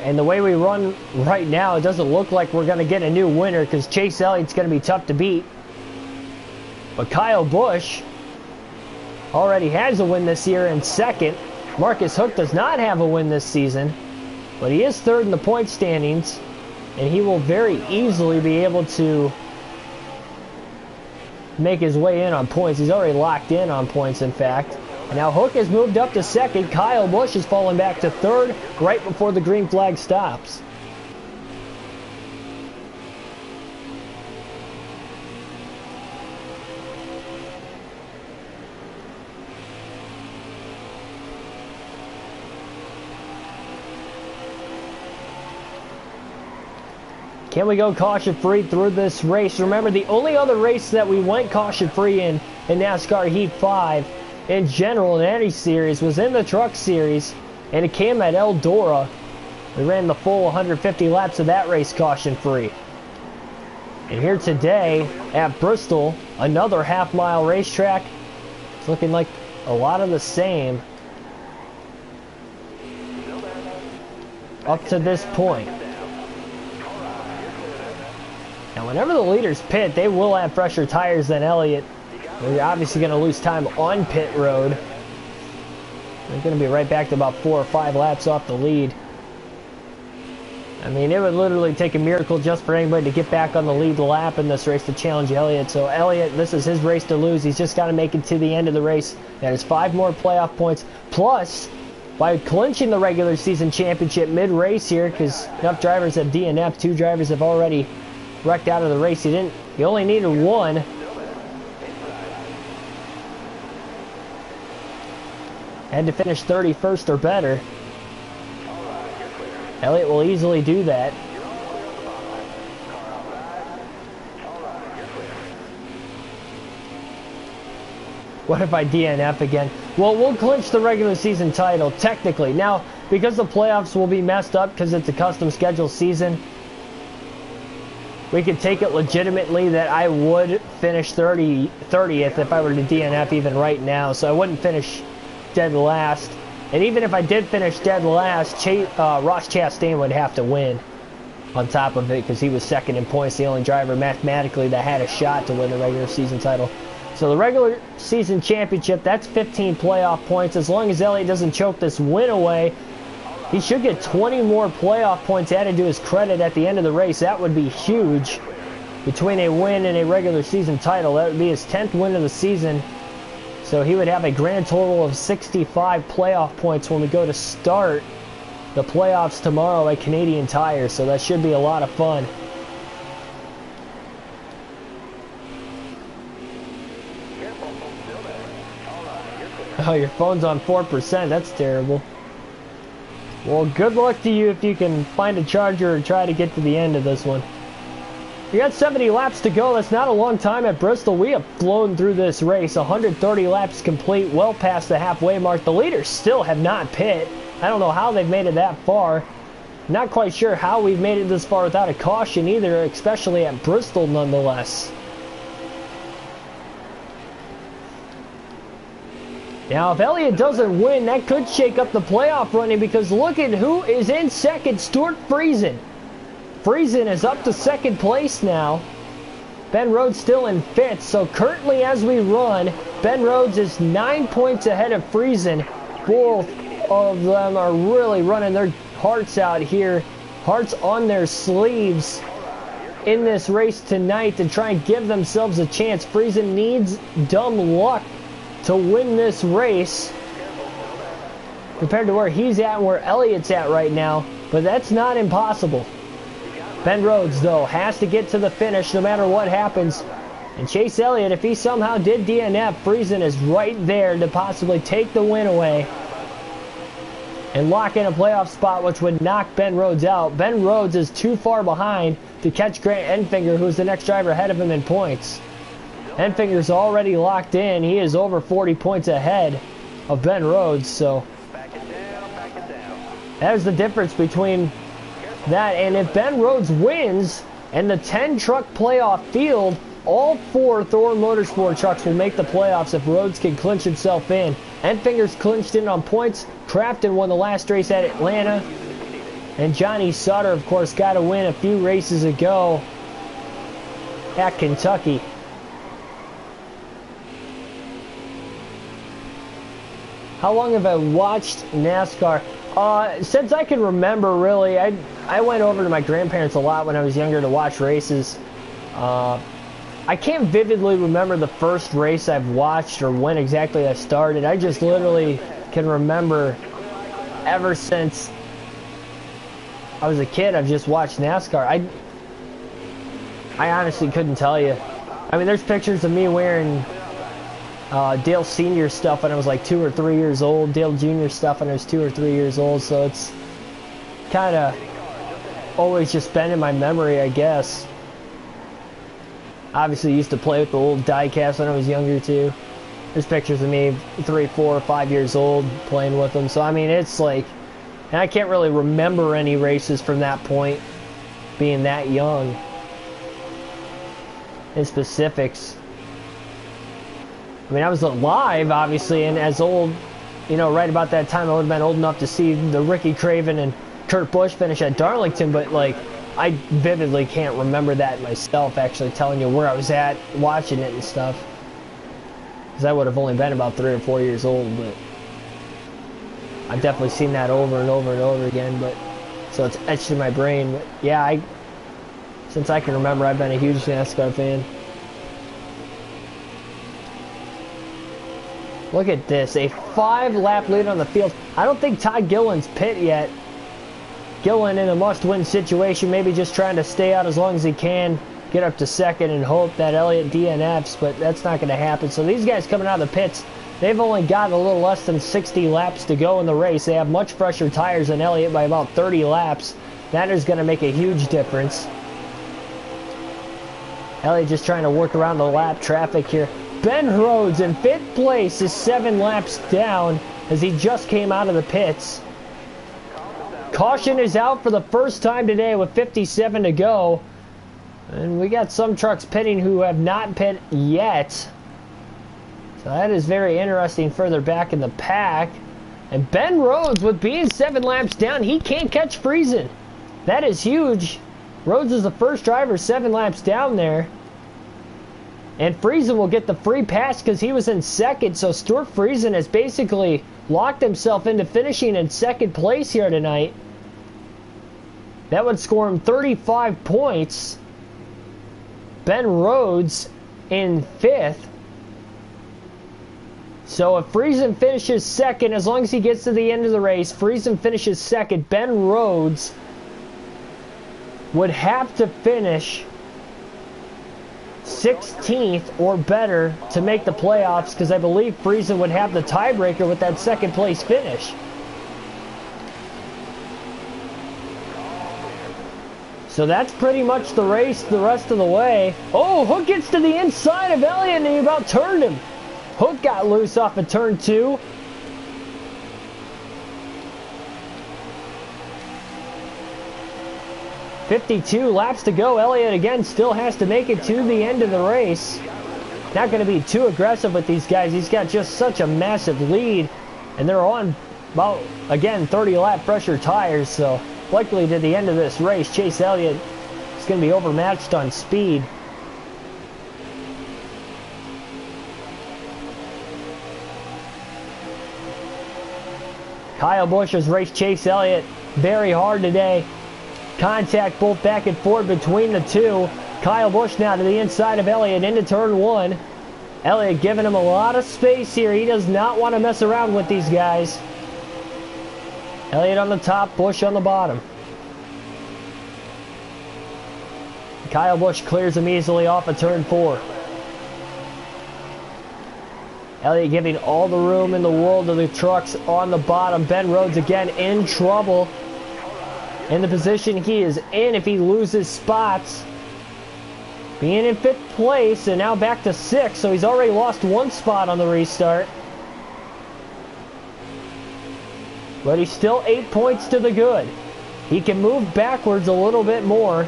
And the way we run right now, it doesn't look like we're going to get a new winner because Chase Elliott's going to be tough to beat. But Kyle Busch already has a win this year in 2nd. Marcus Hook does not have a win this season, but he is 3rd in the point standings, and he will very easily be able to make his way in on points. He's already locked in on points, in fact. And now Hook has moved up to 2nd. Kyle Busch has fallen back to 3rd right before the green flag stops. Can we go caution-free through this race? Remember, the only other race that we went caution-free in NASCAR Heat 5, in general, in any series, was in the Truck Series, and it came at Eldora. We ran the full 150 laps of that race caution-free. And here today at Bristol, another half-mile racetrack. It's looking like a lot of the same up to this point. Now, whenever the leaders pit, they will have fresher tires than Elliott. They're obviously going to lose time on pit road. They're going to be right back to about 4 or 5 laps off the lead. I mean, it would literally take a miracle just for anybody to get back on the lead lap in this race to challenge Elliott. So Elliott, this is his race to lose. He's just got to make it to the end of the race. That is 5 more playoff points. Plus, by clinching the regular season championship mid-race here, because enough drivers have DNF'd, 2 drivers have already wrecked out of the race. He only needed 1. Had to finish 31st or better. Elliott will easily do that. What if I DNF again? Well, we'll clinch the regular season title, technically. Now, because the playoffs will be messed up because it's a custom schedule season, we could take it legitimately that I would finish 30th if I were to DNF even right now. So I wouldn't finish dead last. And even if I did finish dead last, Ross Chastain would have to win on top of it because he was 2nd in points, the only driver mathematically that had a shot to win the regular season title. So the regular season championship, that's 15 playoff points. As long as Elliott doesn't choke this win away, he should get 20 more playoff points added to his credit at the end of the race. That would be huge. Between a win and a regular season title, that would be his 10th win of the season. So he would have a grand total of 65 playoff points when we go to start the playoffs tomorrow at Canadian Tire. So that should be a lot of fun. Oh, your phone's on 4%. That's terrible. Well, good luck to you if you can find a charger or try to get to the end of this one. We got 70 laps to go. That's not a long time at Bristol. We have flown through this race. 130 laps complete, well past the halfway mark. The leaders still have not pit. I don't know how they've made it that far. Not quite sure how we've made it this far without a caution either, especially at Bristol nonetheless. Now, if Elliott doesn't win, that could shake up the playoff running because look at who is in second, Stuart Friesen. Friesen is up to second place now. Ben Rhodes still in fifth, so currently as we run, Ben Rhodes is 9 points ahead of Friesen. Both of them are really running their hearts out here, hearts on their sleeves in this race tonight to try and give themselves a chance. Friesen needs dumb luck to win this race compared to where he's at and where Elliott's at right now, but that's not impossible. Ben Rhodes, though, has to get to the finish no matter what happens. And Chase Elliott, if he somehow did DNF, Friesen is right there to possibly take the win away and lock in a playoff spot, which would knock Ben Rhodes out. Ben Rhodes is too far behind to catch Grant Enfinger, who's the next driver ahead of him in points. Enfinger's already locked in. He is over 40 points ahead of Ben Rhodes, so that is the difference between that. And if Ben Rhodes wins and the 10-truck playoff field, all 4 Thor Motorsport trucks will make the playoffs if Rhodes can clinch himself in. Enfinger's clinched in on points. Crafton won the last race at Atlanta. And Johnny Sutter, of course, got to win a few races ago at Kentucky. How long have I watched NASCAR? Since I can remember, really. I went over to my grandparents a lot when I was younger to watch races. I can't vividly remember the first race I've watched or when exactly I started. I just literally can remember ever since I was a kid, I've just watched NASCAR. I honestly couldn't tell you. I mean, there's pictures of me wearing Dale Sr. stuff when I was like 2 or 3 years old, Dale Jr. stuff when I was 2 or 3 years old, so it's kind of always just been in my memory, I guess. Obviously used to play with the old die-cast when I was younger too. There's pictures of me 3, 4, 5 years old playing with them, so I mean, it's like, and I can't really remember any races from that point, being that young in specifics. I mean, I was alive, obviously, and as old, you know, right about that time, I would have been old enough to see the Ricky Craven and Kurt Busch finish at Darlington, but, like, I vividly can't remember that myself, actually telling you where I was at, watching it and stuff. Because I would have only been about 3 or 4 years old, but I've definitely seen that over and over and over again, but so it's etched in my brain. But yeah, since I can remember, I've been a huge NASCAR fan. Look at this, a 5-lap lead on the field. I don't think Todd Gilliland's pit yet. Gilliland in a must-win situation, maybe just trying to stay out as long as he can, get up to second and hope that Elliott DNFs, but that's not going to happen. So these guys coming out of the pits, they've only got a little less than 60 laps to go in the race. They have much fresher tires than Elliott by about 30 laps. That is going to make a huge difference. Elliott just trying to work around the lap traffic here. Ben Rhodes in 5th place is 7 laps down as he just came out of the pits. Caution is out for the first time today with 57 to go. And we got some trucks pitting who have not pit yet. So that is very interesting further back in the pack. And Ben Rhodes, with being 7 laps down, he can't catch Friesen. That is huge. Rhodes is the first driver 7 laps down there. And Friesen will get the free pass because he was in second. So Stuart Friesen has basically locked himself into finishing in second place here tonight. That would score him 35 points. Ben Rhodes in 5th. So if Friesen finishes second, as long as he gets to the end of the race, Friesen finishes second, Ben Rhodes would have to finish 16th or better to make the playoffs, because I believe Friesen would have the tiebreaker with that second place finish. So that's pretty much the race the rest of the way. Oh, Hook gets to the inside of Elliott and he about turned him. Hook got loose off of turn 2. .52 laps to go. Elliott again still has to make it to the end of the race. not going to be too aggressive with these guys. He's got just such a massive lead, and they're on about, again, 30 lap pressure tires, so likely to the end of this race, Chase Elliott is going to be overmatched on speed. Kyle Busch has raced Chase Elliott very hard today. Contact both back and forth between the two. Kyle Busch now to the inside of Elliott into turn one. Elliott giving him a lot of space here. He does not want to mess around with these guys. Elliott on the top, Busch on the bottom. Kyle Busch clears him easily off of turn four. Elliott giving all the room in the world to the trucks on the bottom. Ben Rhodes again in trouble. In the position he is in if he loses spots. Being in 5th place and now back to 6th, so he's already lost 1 spot on the restart. But he's still 8 points to the good. He can move backwards a little bit more.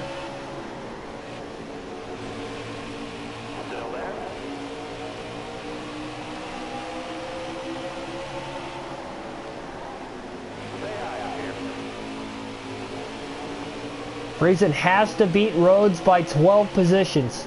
Friesen has to beat Rhodes by 12 positions.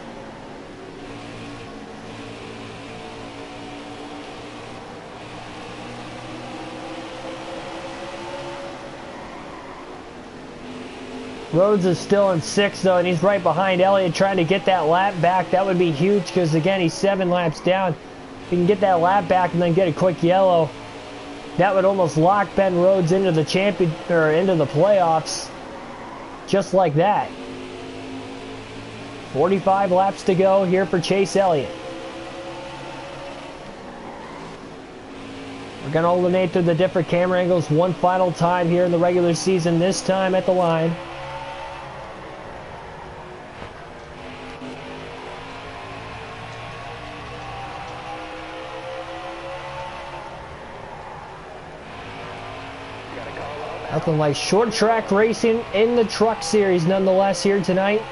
Rhodes is still in 6th though, and he's right behind Elliott trying to get that lap back. That would be huge because again he's 7 laps down. If he can get that lap back and then get a quick yellow, that would almost lock Ben Rhodes into the into the playoffs. Just like that. 45 laps to go here for Chase Elliott. We're going to alternate through the different camera angles one final time here in the regular season, this time at the line. Nothing like short track racing in the truck series nonetheless here tonight.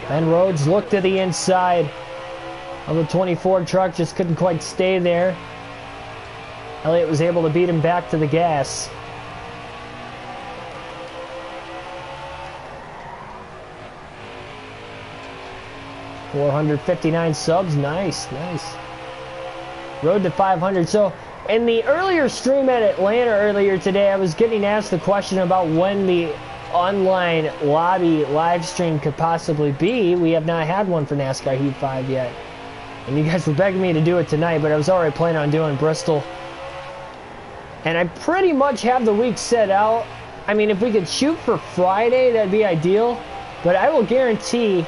Ben Rhodes looked to the inside of the 24 truck, just couldn't quite stay there. Elliott was able to beat him back to the gas. $459 subs, nice. Road to 500. So in the earlier stream at Atlanta earlier today, I was getting asked the question about when the online lobby live stream could possibly be. We have not had one for NASCAR Heat 5 yet. And you guys were begging me to do it tonight, but I was already planning on doing Bristol. And I pretty much have the week set out. I mean, if we could shoot for Friday, that'd be ideal. But I will guarantee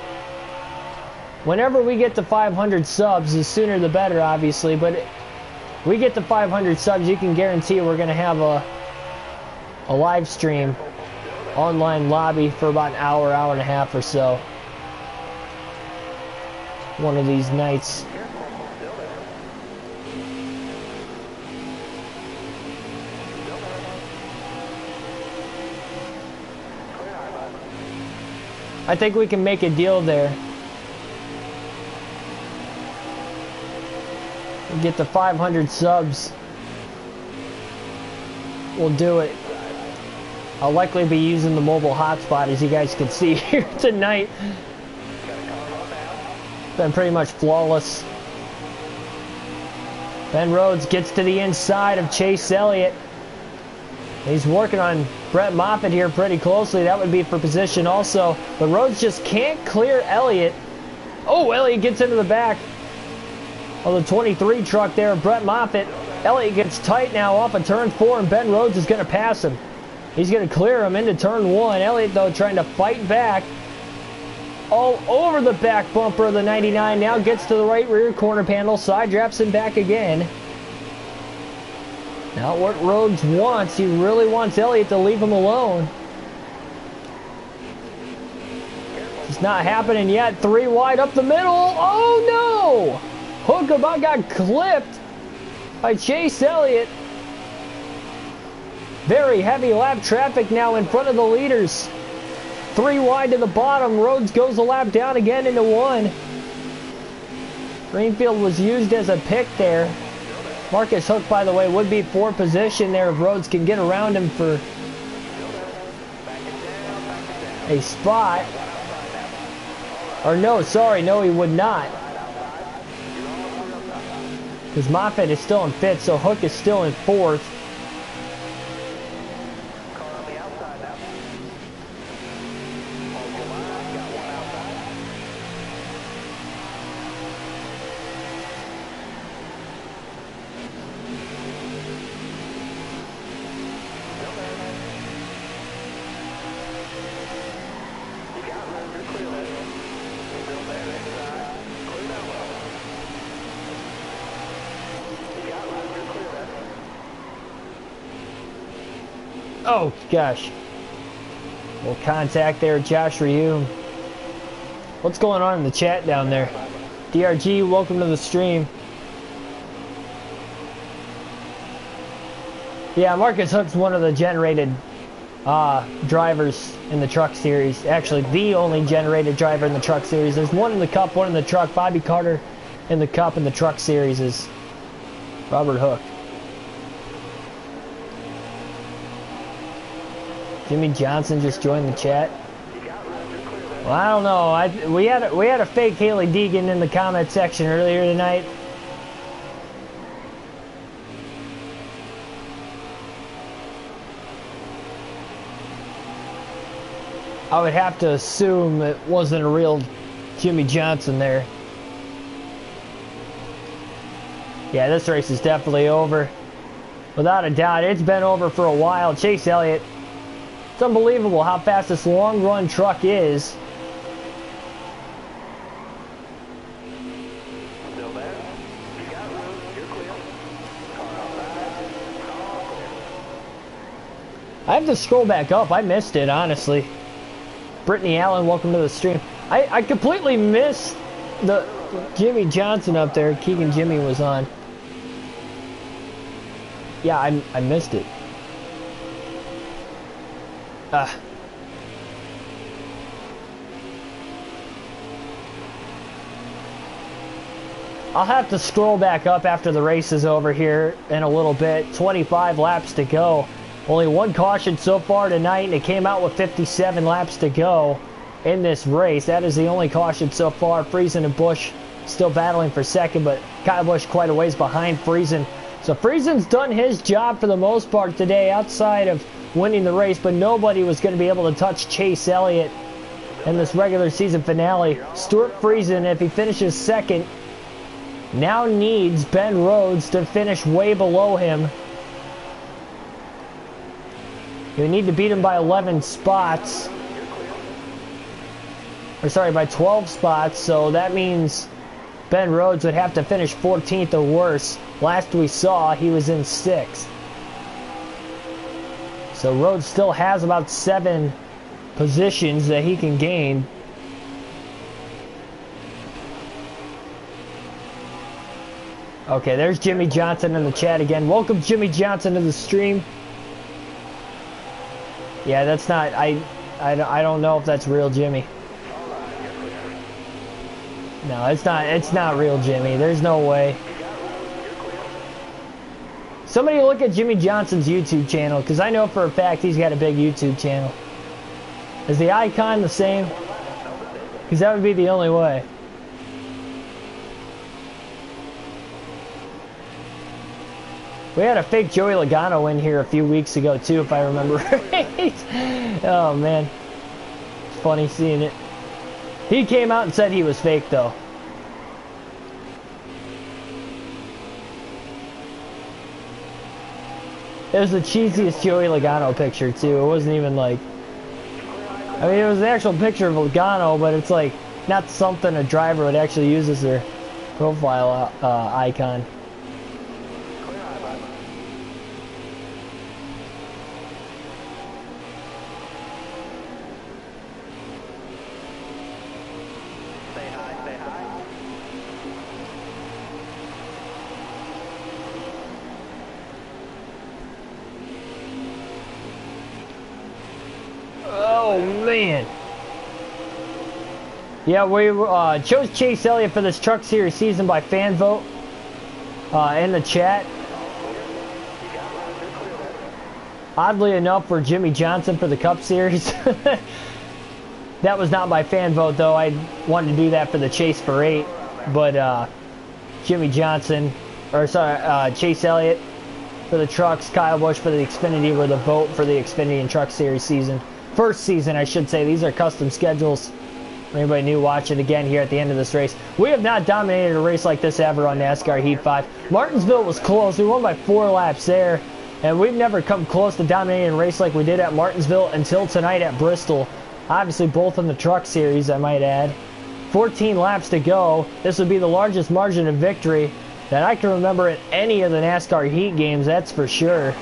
whenever we get to 500 subs, the sooner the better, obviously, but we get to 500 subs, you can guarantee we're going to have a live stream online lobby for about an hour, hour and a half or so. One of these nights. I think we can make a deal there. Get to 500 subs. We'll do it. I'll likely be using the mobile hotspot, as you guys can see here tonight. Been pretty much flawless. Ben Rhodes gets to the inside of Chase Elliott. He's working on Brett Moffitt here pretty closely. That would be for position also. But Rhodes just can't clear Elliott. Oh, Elliott gets into the back of the 23 truck there, Brett Moffitt. Elliott gets tight now off of turn 4, and Ben Rhodes is going to pass him. He's going to clear him into turn 1. Elliott, though, trying to fight back. All over the back bumper of the 99. Now gets to the right rear corner panel. Side draps him back again. Not what Rhodes wants. He really wants Elliott to leave him alone. It's not happening yet. 3 wide up the middle. Oh, no! Hook about got clipped by Chase Elliott. Very heavy lap traffic now in front of the leaders. 3 wide to the bottom. Rhodes goes a lap down again into 1. Greenfield was used as a pick there. Marcus Hook, by the way, would be 4th position there if Rhodes can get around him for a spot. Or no, sorry, no, he would not. Because Moffitt is still in 5th, so Hook is still in 4th. Oh, gosh. Well, contact there, Josh Ryu. What's going on in the chat down there? DRG, welcome to the stream. Yeah, Marcus Hook's one of the generated drivers in the truck series. Actually, the only generated driver in the truck series. There's one in the Cup, one in the truck. Bobby Carter in the Cup, and the truck series is Robert Hook. Jimmy Johnson just joined the chat. Well, I don't know. We had a fake Haley Deegan in the comment section earlier tonight. I would have to assume it wasn't a real Jimmy Johnson there. Yeah, this race is definitely over. Without a doubt, it's been over for a while. Chase Elliott. It's unbelievable how fast this long run truck is. Still there. You got room. You're clear. Car outside. All clear. I have to scroll back up. I missed it, honestly. Brittany Allen, welcome to the stream. I completely missed the Jimmy Johnson up there. Keegan Jimmy was on. Yeah, I missed it. I'll have to scroll back up after the race is over here in a little bit. 25 laps to go. Only 1 caution so far tonight, and it came out with 57 laps to go in this race. That is the only caution so far. Friesen and Busch still battling for second, but Kyle Busch quite a ways behind Friesen. So Friesen's done his job for the most part today outside of winning the race, but nobody was going to be able to touch Chase Elliott in this regular season finale. Stuart Friesen, if he finishes second, now needs Ben Rhodes to finish way below him. You need to beat him by 11 spots. Or sorry, by 12 spots, so that means Ben Rhodes would have to finish 14th or worse. Last we saw, he was in 6th. So Rhodes still has about 7 positions that he can gain. Okay, there's Jimmy Johnson in the chat again. Welcome Jimmy Johnson to the stream. Yeah, that's not, I don't know if that's real Jimmy. No, it's not real Jimmy. There's no way. Somebody look at Jimmy Johnson's YouTube channel, because I know for a fact he's got a big YouTube channel. Is the icon the same? Because that would be the only way. We had a fake Joey Logano in here a few weeks ago too, if I remember right. Oh man, it's funny seeing it. He came out and said he was fake though. It was the cheesiest Joey Logano picture too. It wasn't even like, I mean, it was an actual picture of Logano, but it's like not something a driver would actually use as their profile icon. Oh man, Yeah, we chose Chase Elliott for this Truck Series season by fan vote in the chat. Oddly enough, for Jimmy Johnson for the Cup Series. That was not by fan vote, though. I wanted to do that for the Chase for 8. But Jimmy Johnson, or sorry, Chase Elliott for the Trucks, Kyle Busch for the Xfinity were the vote for the Xfinity and Truck Series season. First season, I should say. These are custom schedules. For anybody new watching again here at the end of this race. We have not dominated a race like this ever on NASCAR Heat 5. Martinsville was close. We won by 4 laps there. And we've never come close to dominating a race like we did at Martinsville until tonight at Bristol. Obviously both in the Truck Series, I might add. 14 laps to go. This would be the largest margin of victory that I can remember in any of the NASCAR Heat games, that's for sure.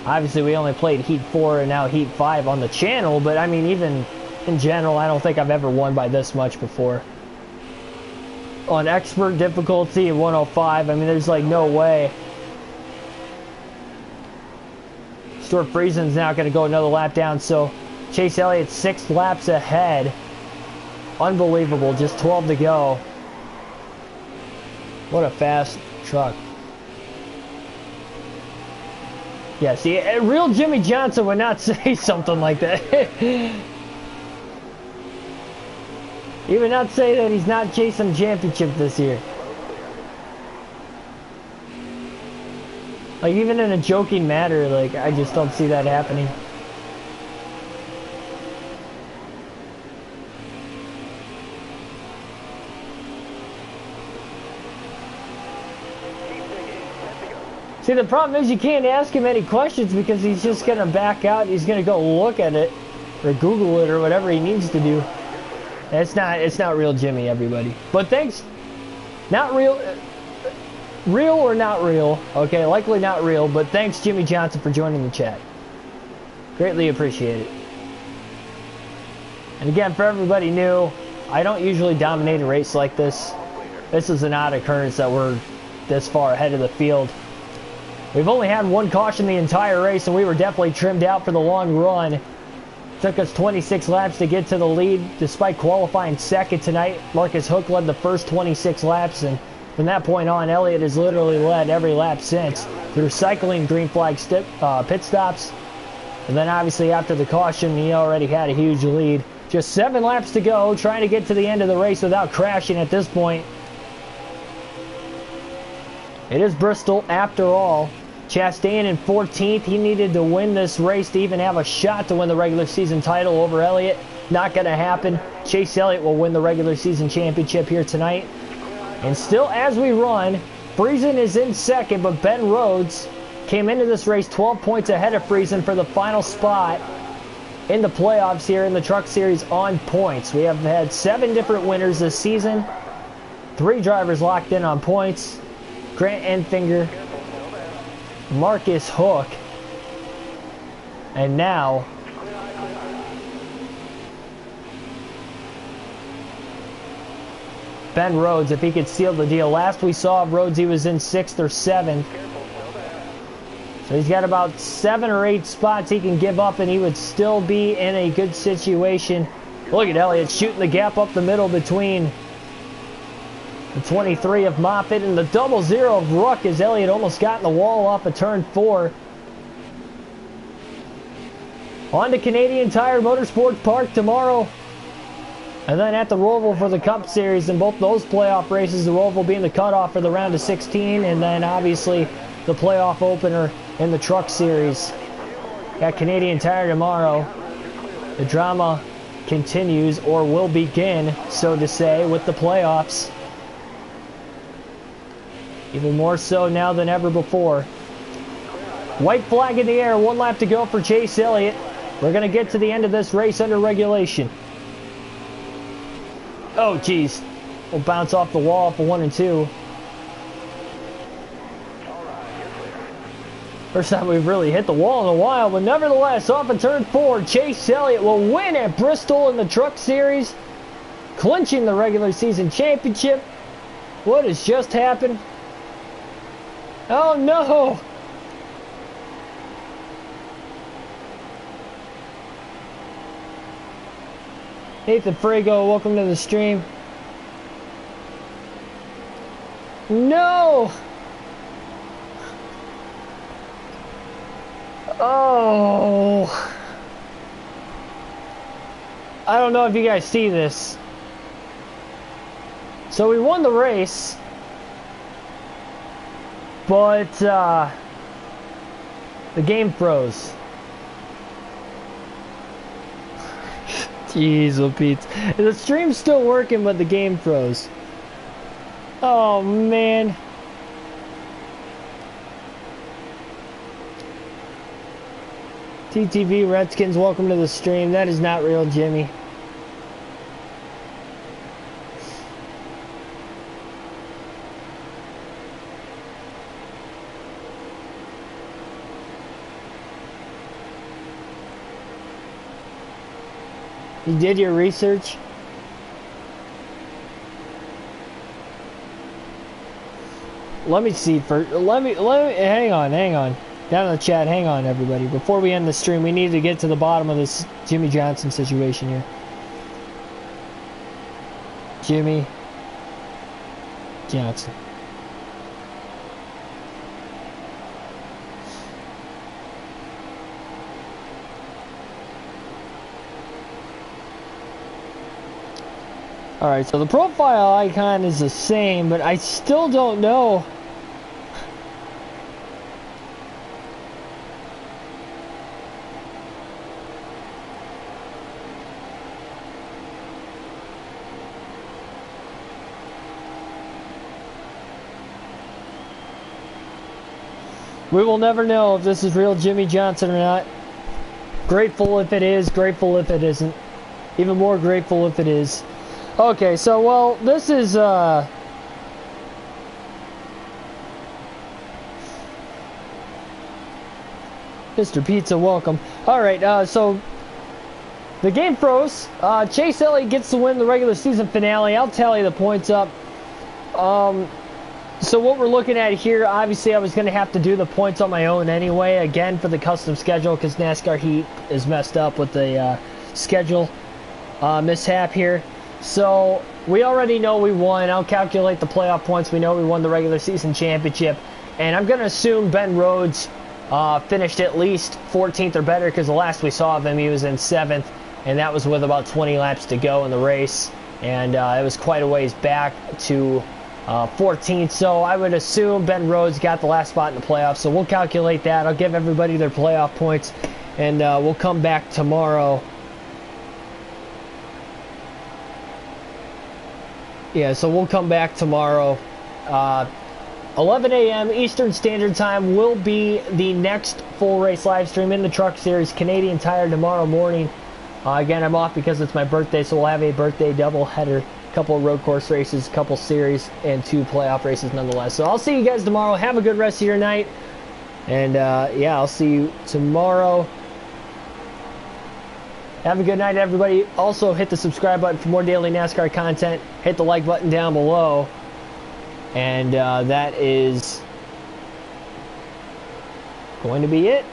Obviously we only played Heat 4 and now Heat 5 on the channel, but I mean even in general I don't think I've ever won by this much before. On expert difficulty 105, I mean there's like no way. Stuart Friesen's now going to go another lap down, so Chase Elliott 6 laps ahead. Unbelievable, just 12 to go. What a fast truck. Yeah, see, a real Jimmy Johnson would not say something like that. He would not say that he's not chasing championship this year. Like, even in a joking matter, like, I just don't see that happening. See, the problem is you can't ask him any questions because he's just going to back out. He's going to go look at it or Google it or whatever he needs to do. It's not real Jimmy, everybody. But thanks. Not real. Real or not real. Okay, likely not real. But thanks, Jimmy Johnson, for joining the chat. Greatly appreciate it. And again, for everybody new, I don't usually dominate a race like this. This is an odd occurrence that we're this far ahead of the field. We've only had 1 caution the entire race, and we were definitely trimmed out for the long run. Took us 26 laps to get to the lead, despite qualifying second tonight. Marcus Hook led the first 26 laps, and from that point on, Elliott has literally led every lap since through cycling green flag pit stops. And then obviously after the caution, he already had a huge lead. Just 7 laps to go, trying to get to the end of the race without crashing at this point. It is Bristol after all. Chastain in 14th. He needed to win this race to even have a shot to win the regular season title over Elliott. Not going to happen. Chase Elliott will win the regular season championship here tonight. And still as we run, Friesen is in second, but Ben Rhodes came into this race 12 points ahead of Friesen for the final spot in the playoffs here in the Truck Series on points. We have had 7 different winners this season. 3 drivers locked in on points. Grant Enfinger, Marcus Hook, and now Ben Rhodes, if he could seal the deal. Last we saw of Rhodes, he was in 6th or 7th. So he's got about 7 or 8 spots he can give up, and he would still be in a good situation. Look at Elliott shooting the gap up the middle between the 23 of Moffitt and the 00 of Ruck as Elliott almost got in the wall off of turn 4. On to Canadian Tire Motorsports Park tomorrow. And then at the Roval for the Cup Series. In both those playoff races, the Roval being the cutoff for the round of 16. And then obviously the playoff opener in the Truck Series. At Canadian Tire tomorrow. The drama continues, or will begin, so to say, with the playoffs. Even more so now than ever before. White flag in the air, 1 lap to go for Chase Elliott. We're going to get to the end of this race under regulation. Oh, geez. We'll bounce off the wall for 1 and 2. First time we've really hit the wall in a while, but nevertheless, off of turn 4, Chase Elliott will win at Bristol in the Truck Series, clinching the regular season championship. What has just happened? Oh no! Nathan Frago, welcome to the stream. No! Oh! I don't know if you guys see this. So we won the race. But, the game froze. Jeez, oh Pete. The stream's still working, but the game froze. Oh, man. TTV Redskins, welcome to the stream. That is not real, Jimmy. You did your research? Let me see first. Let me hang on. Down in the chat, hang on everybody. Before we end the stream, we need to get to the bottom of this Jimmy Johnson situation here. Jimmy Johnson. Alright, so the profile icon is the same, but I still don't know. We will never know if this is real Jimmy Johnson or not. Grateful if it is, grateful if it isn't. Even more grateful if it is. Okay, so, well, this is, Mr. Pizza, welcome. Alright, so, the game froze. Chase Elliott gets to win the regular season finale. I'll tally the points up. So what we're looking at here, obviously I was going to have to do the points on my own anyway, again, for the custom schedule, because NASCAR Heat is messed up with the schedule mishap here. So, we already know we won. I'll calculate the playoff points. We know we won the regular season championship. And I'm going to assume Ben Rhodes finished at least 14th or better, because the last we saw of him, he was in 7th. And that was with about 20 laps to go in the race. And it was quite a ways back to 14th. So, I would assume Ben Rhodes got the last spot in the playoffs. So, we'll calculate that. I'll give everybody their playoff points. And we'll come back tomorrow. Yeah, so we'll come back tomorrow. 11 a.m. Eastern Standard Time will be the next full race live stream in the Truck Series Canadian Tire tomorrow morning. Again, I'm off because it's my birthday, so we'll have a birthday doubleheader. A couple of road course races, a couple series, and 2 playoff races nonetheless. So I'll see you guys tomorrow. Have a good rest of your night. And, yeah, I'll see you tomorrow. Have a good night, everybody. Also, hit the subscribe button for more daily NASCAR content. Hit the like button down below. And that is going to be it.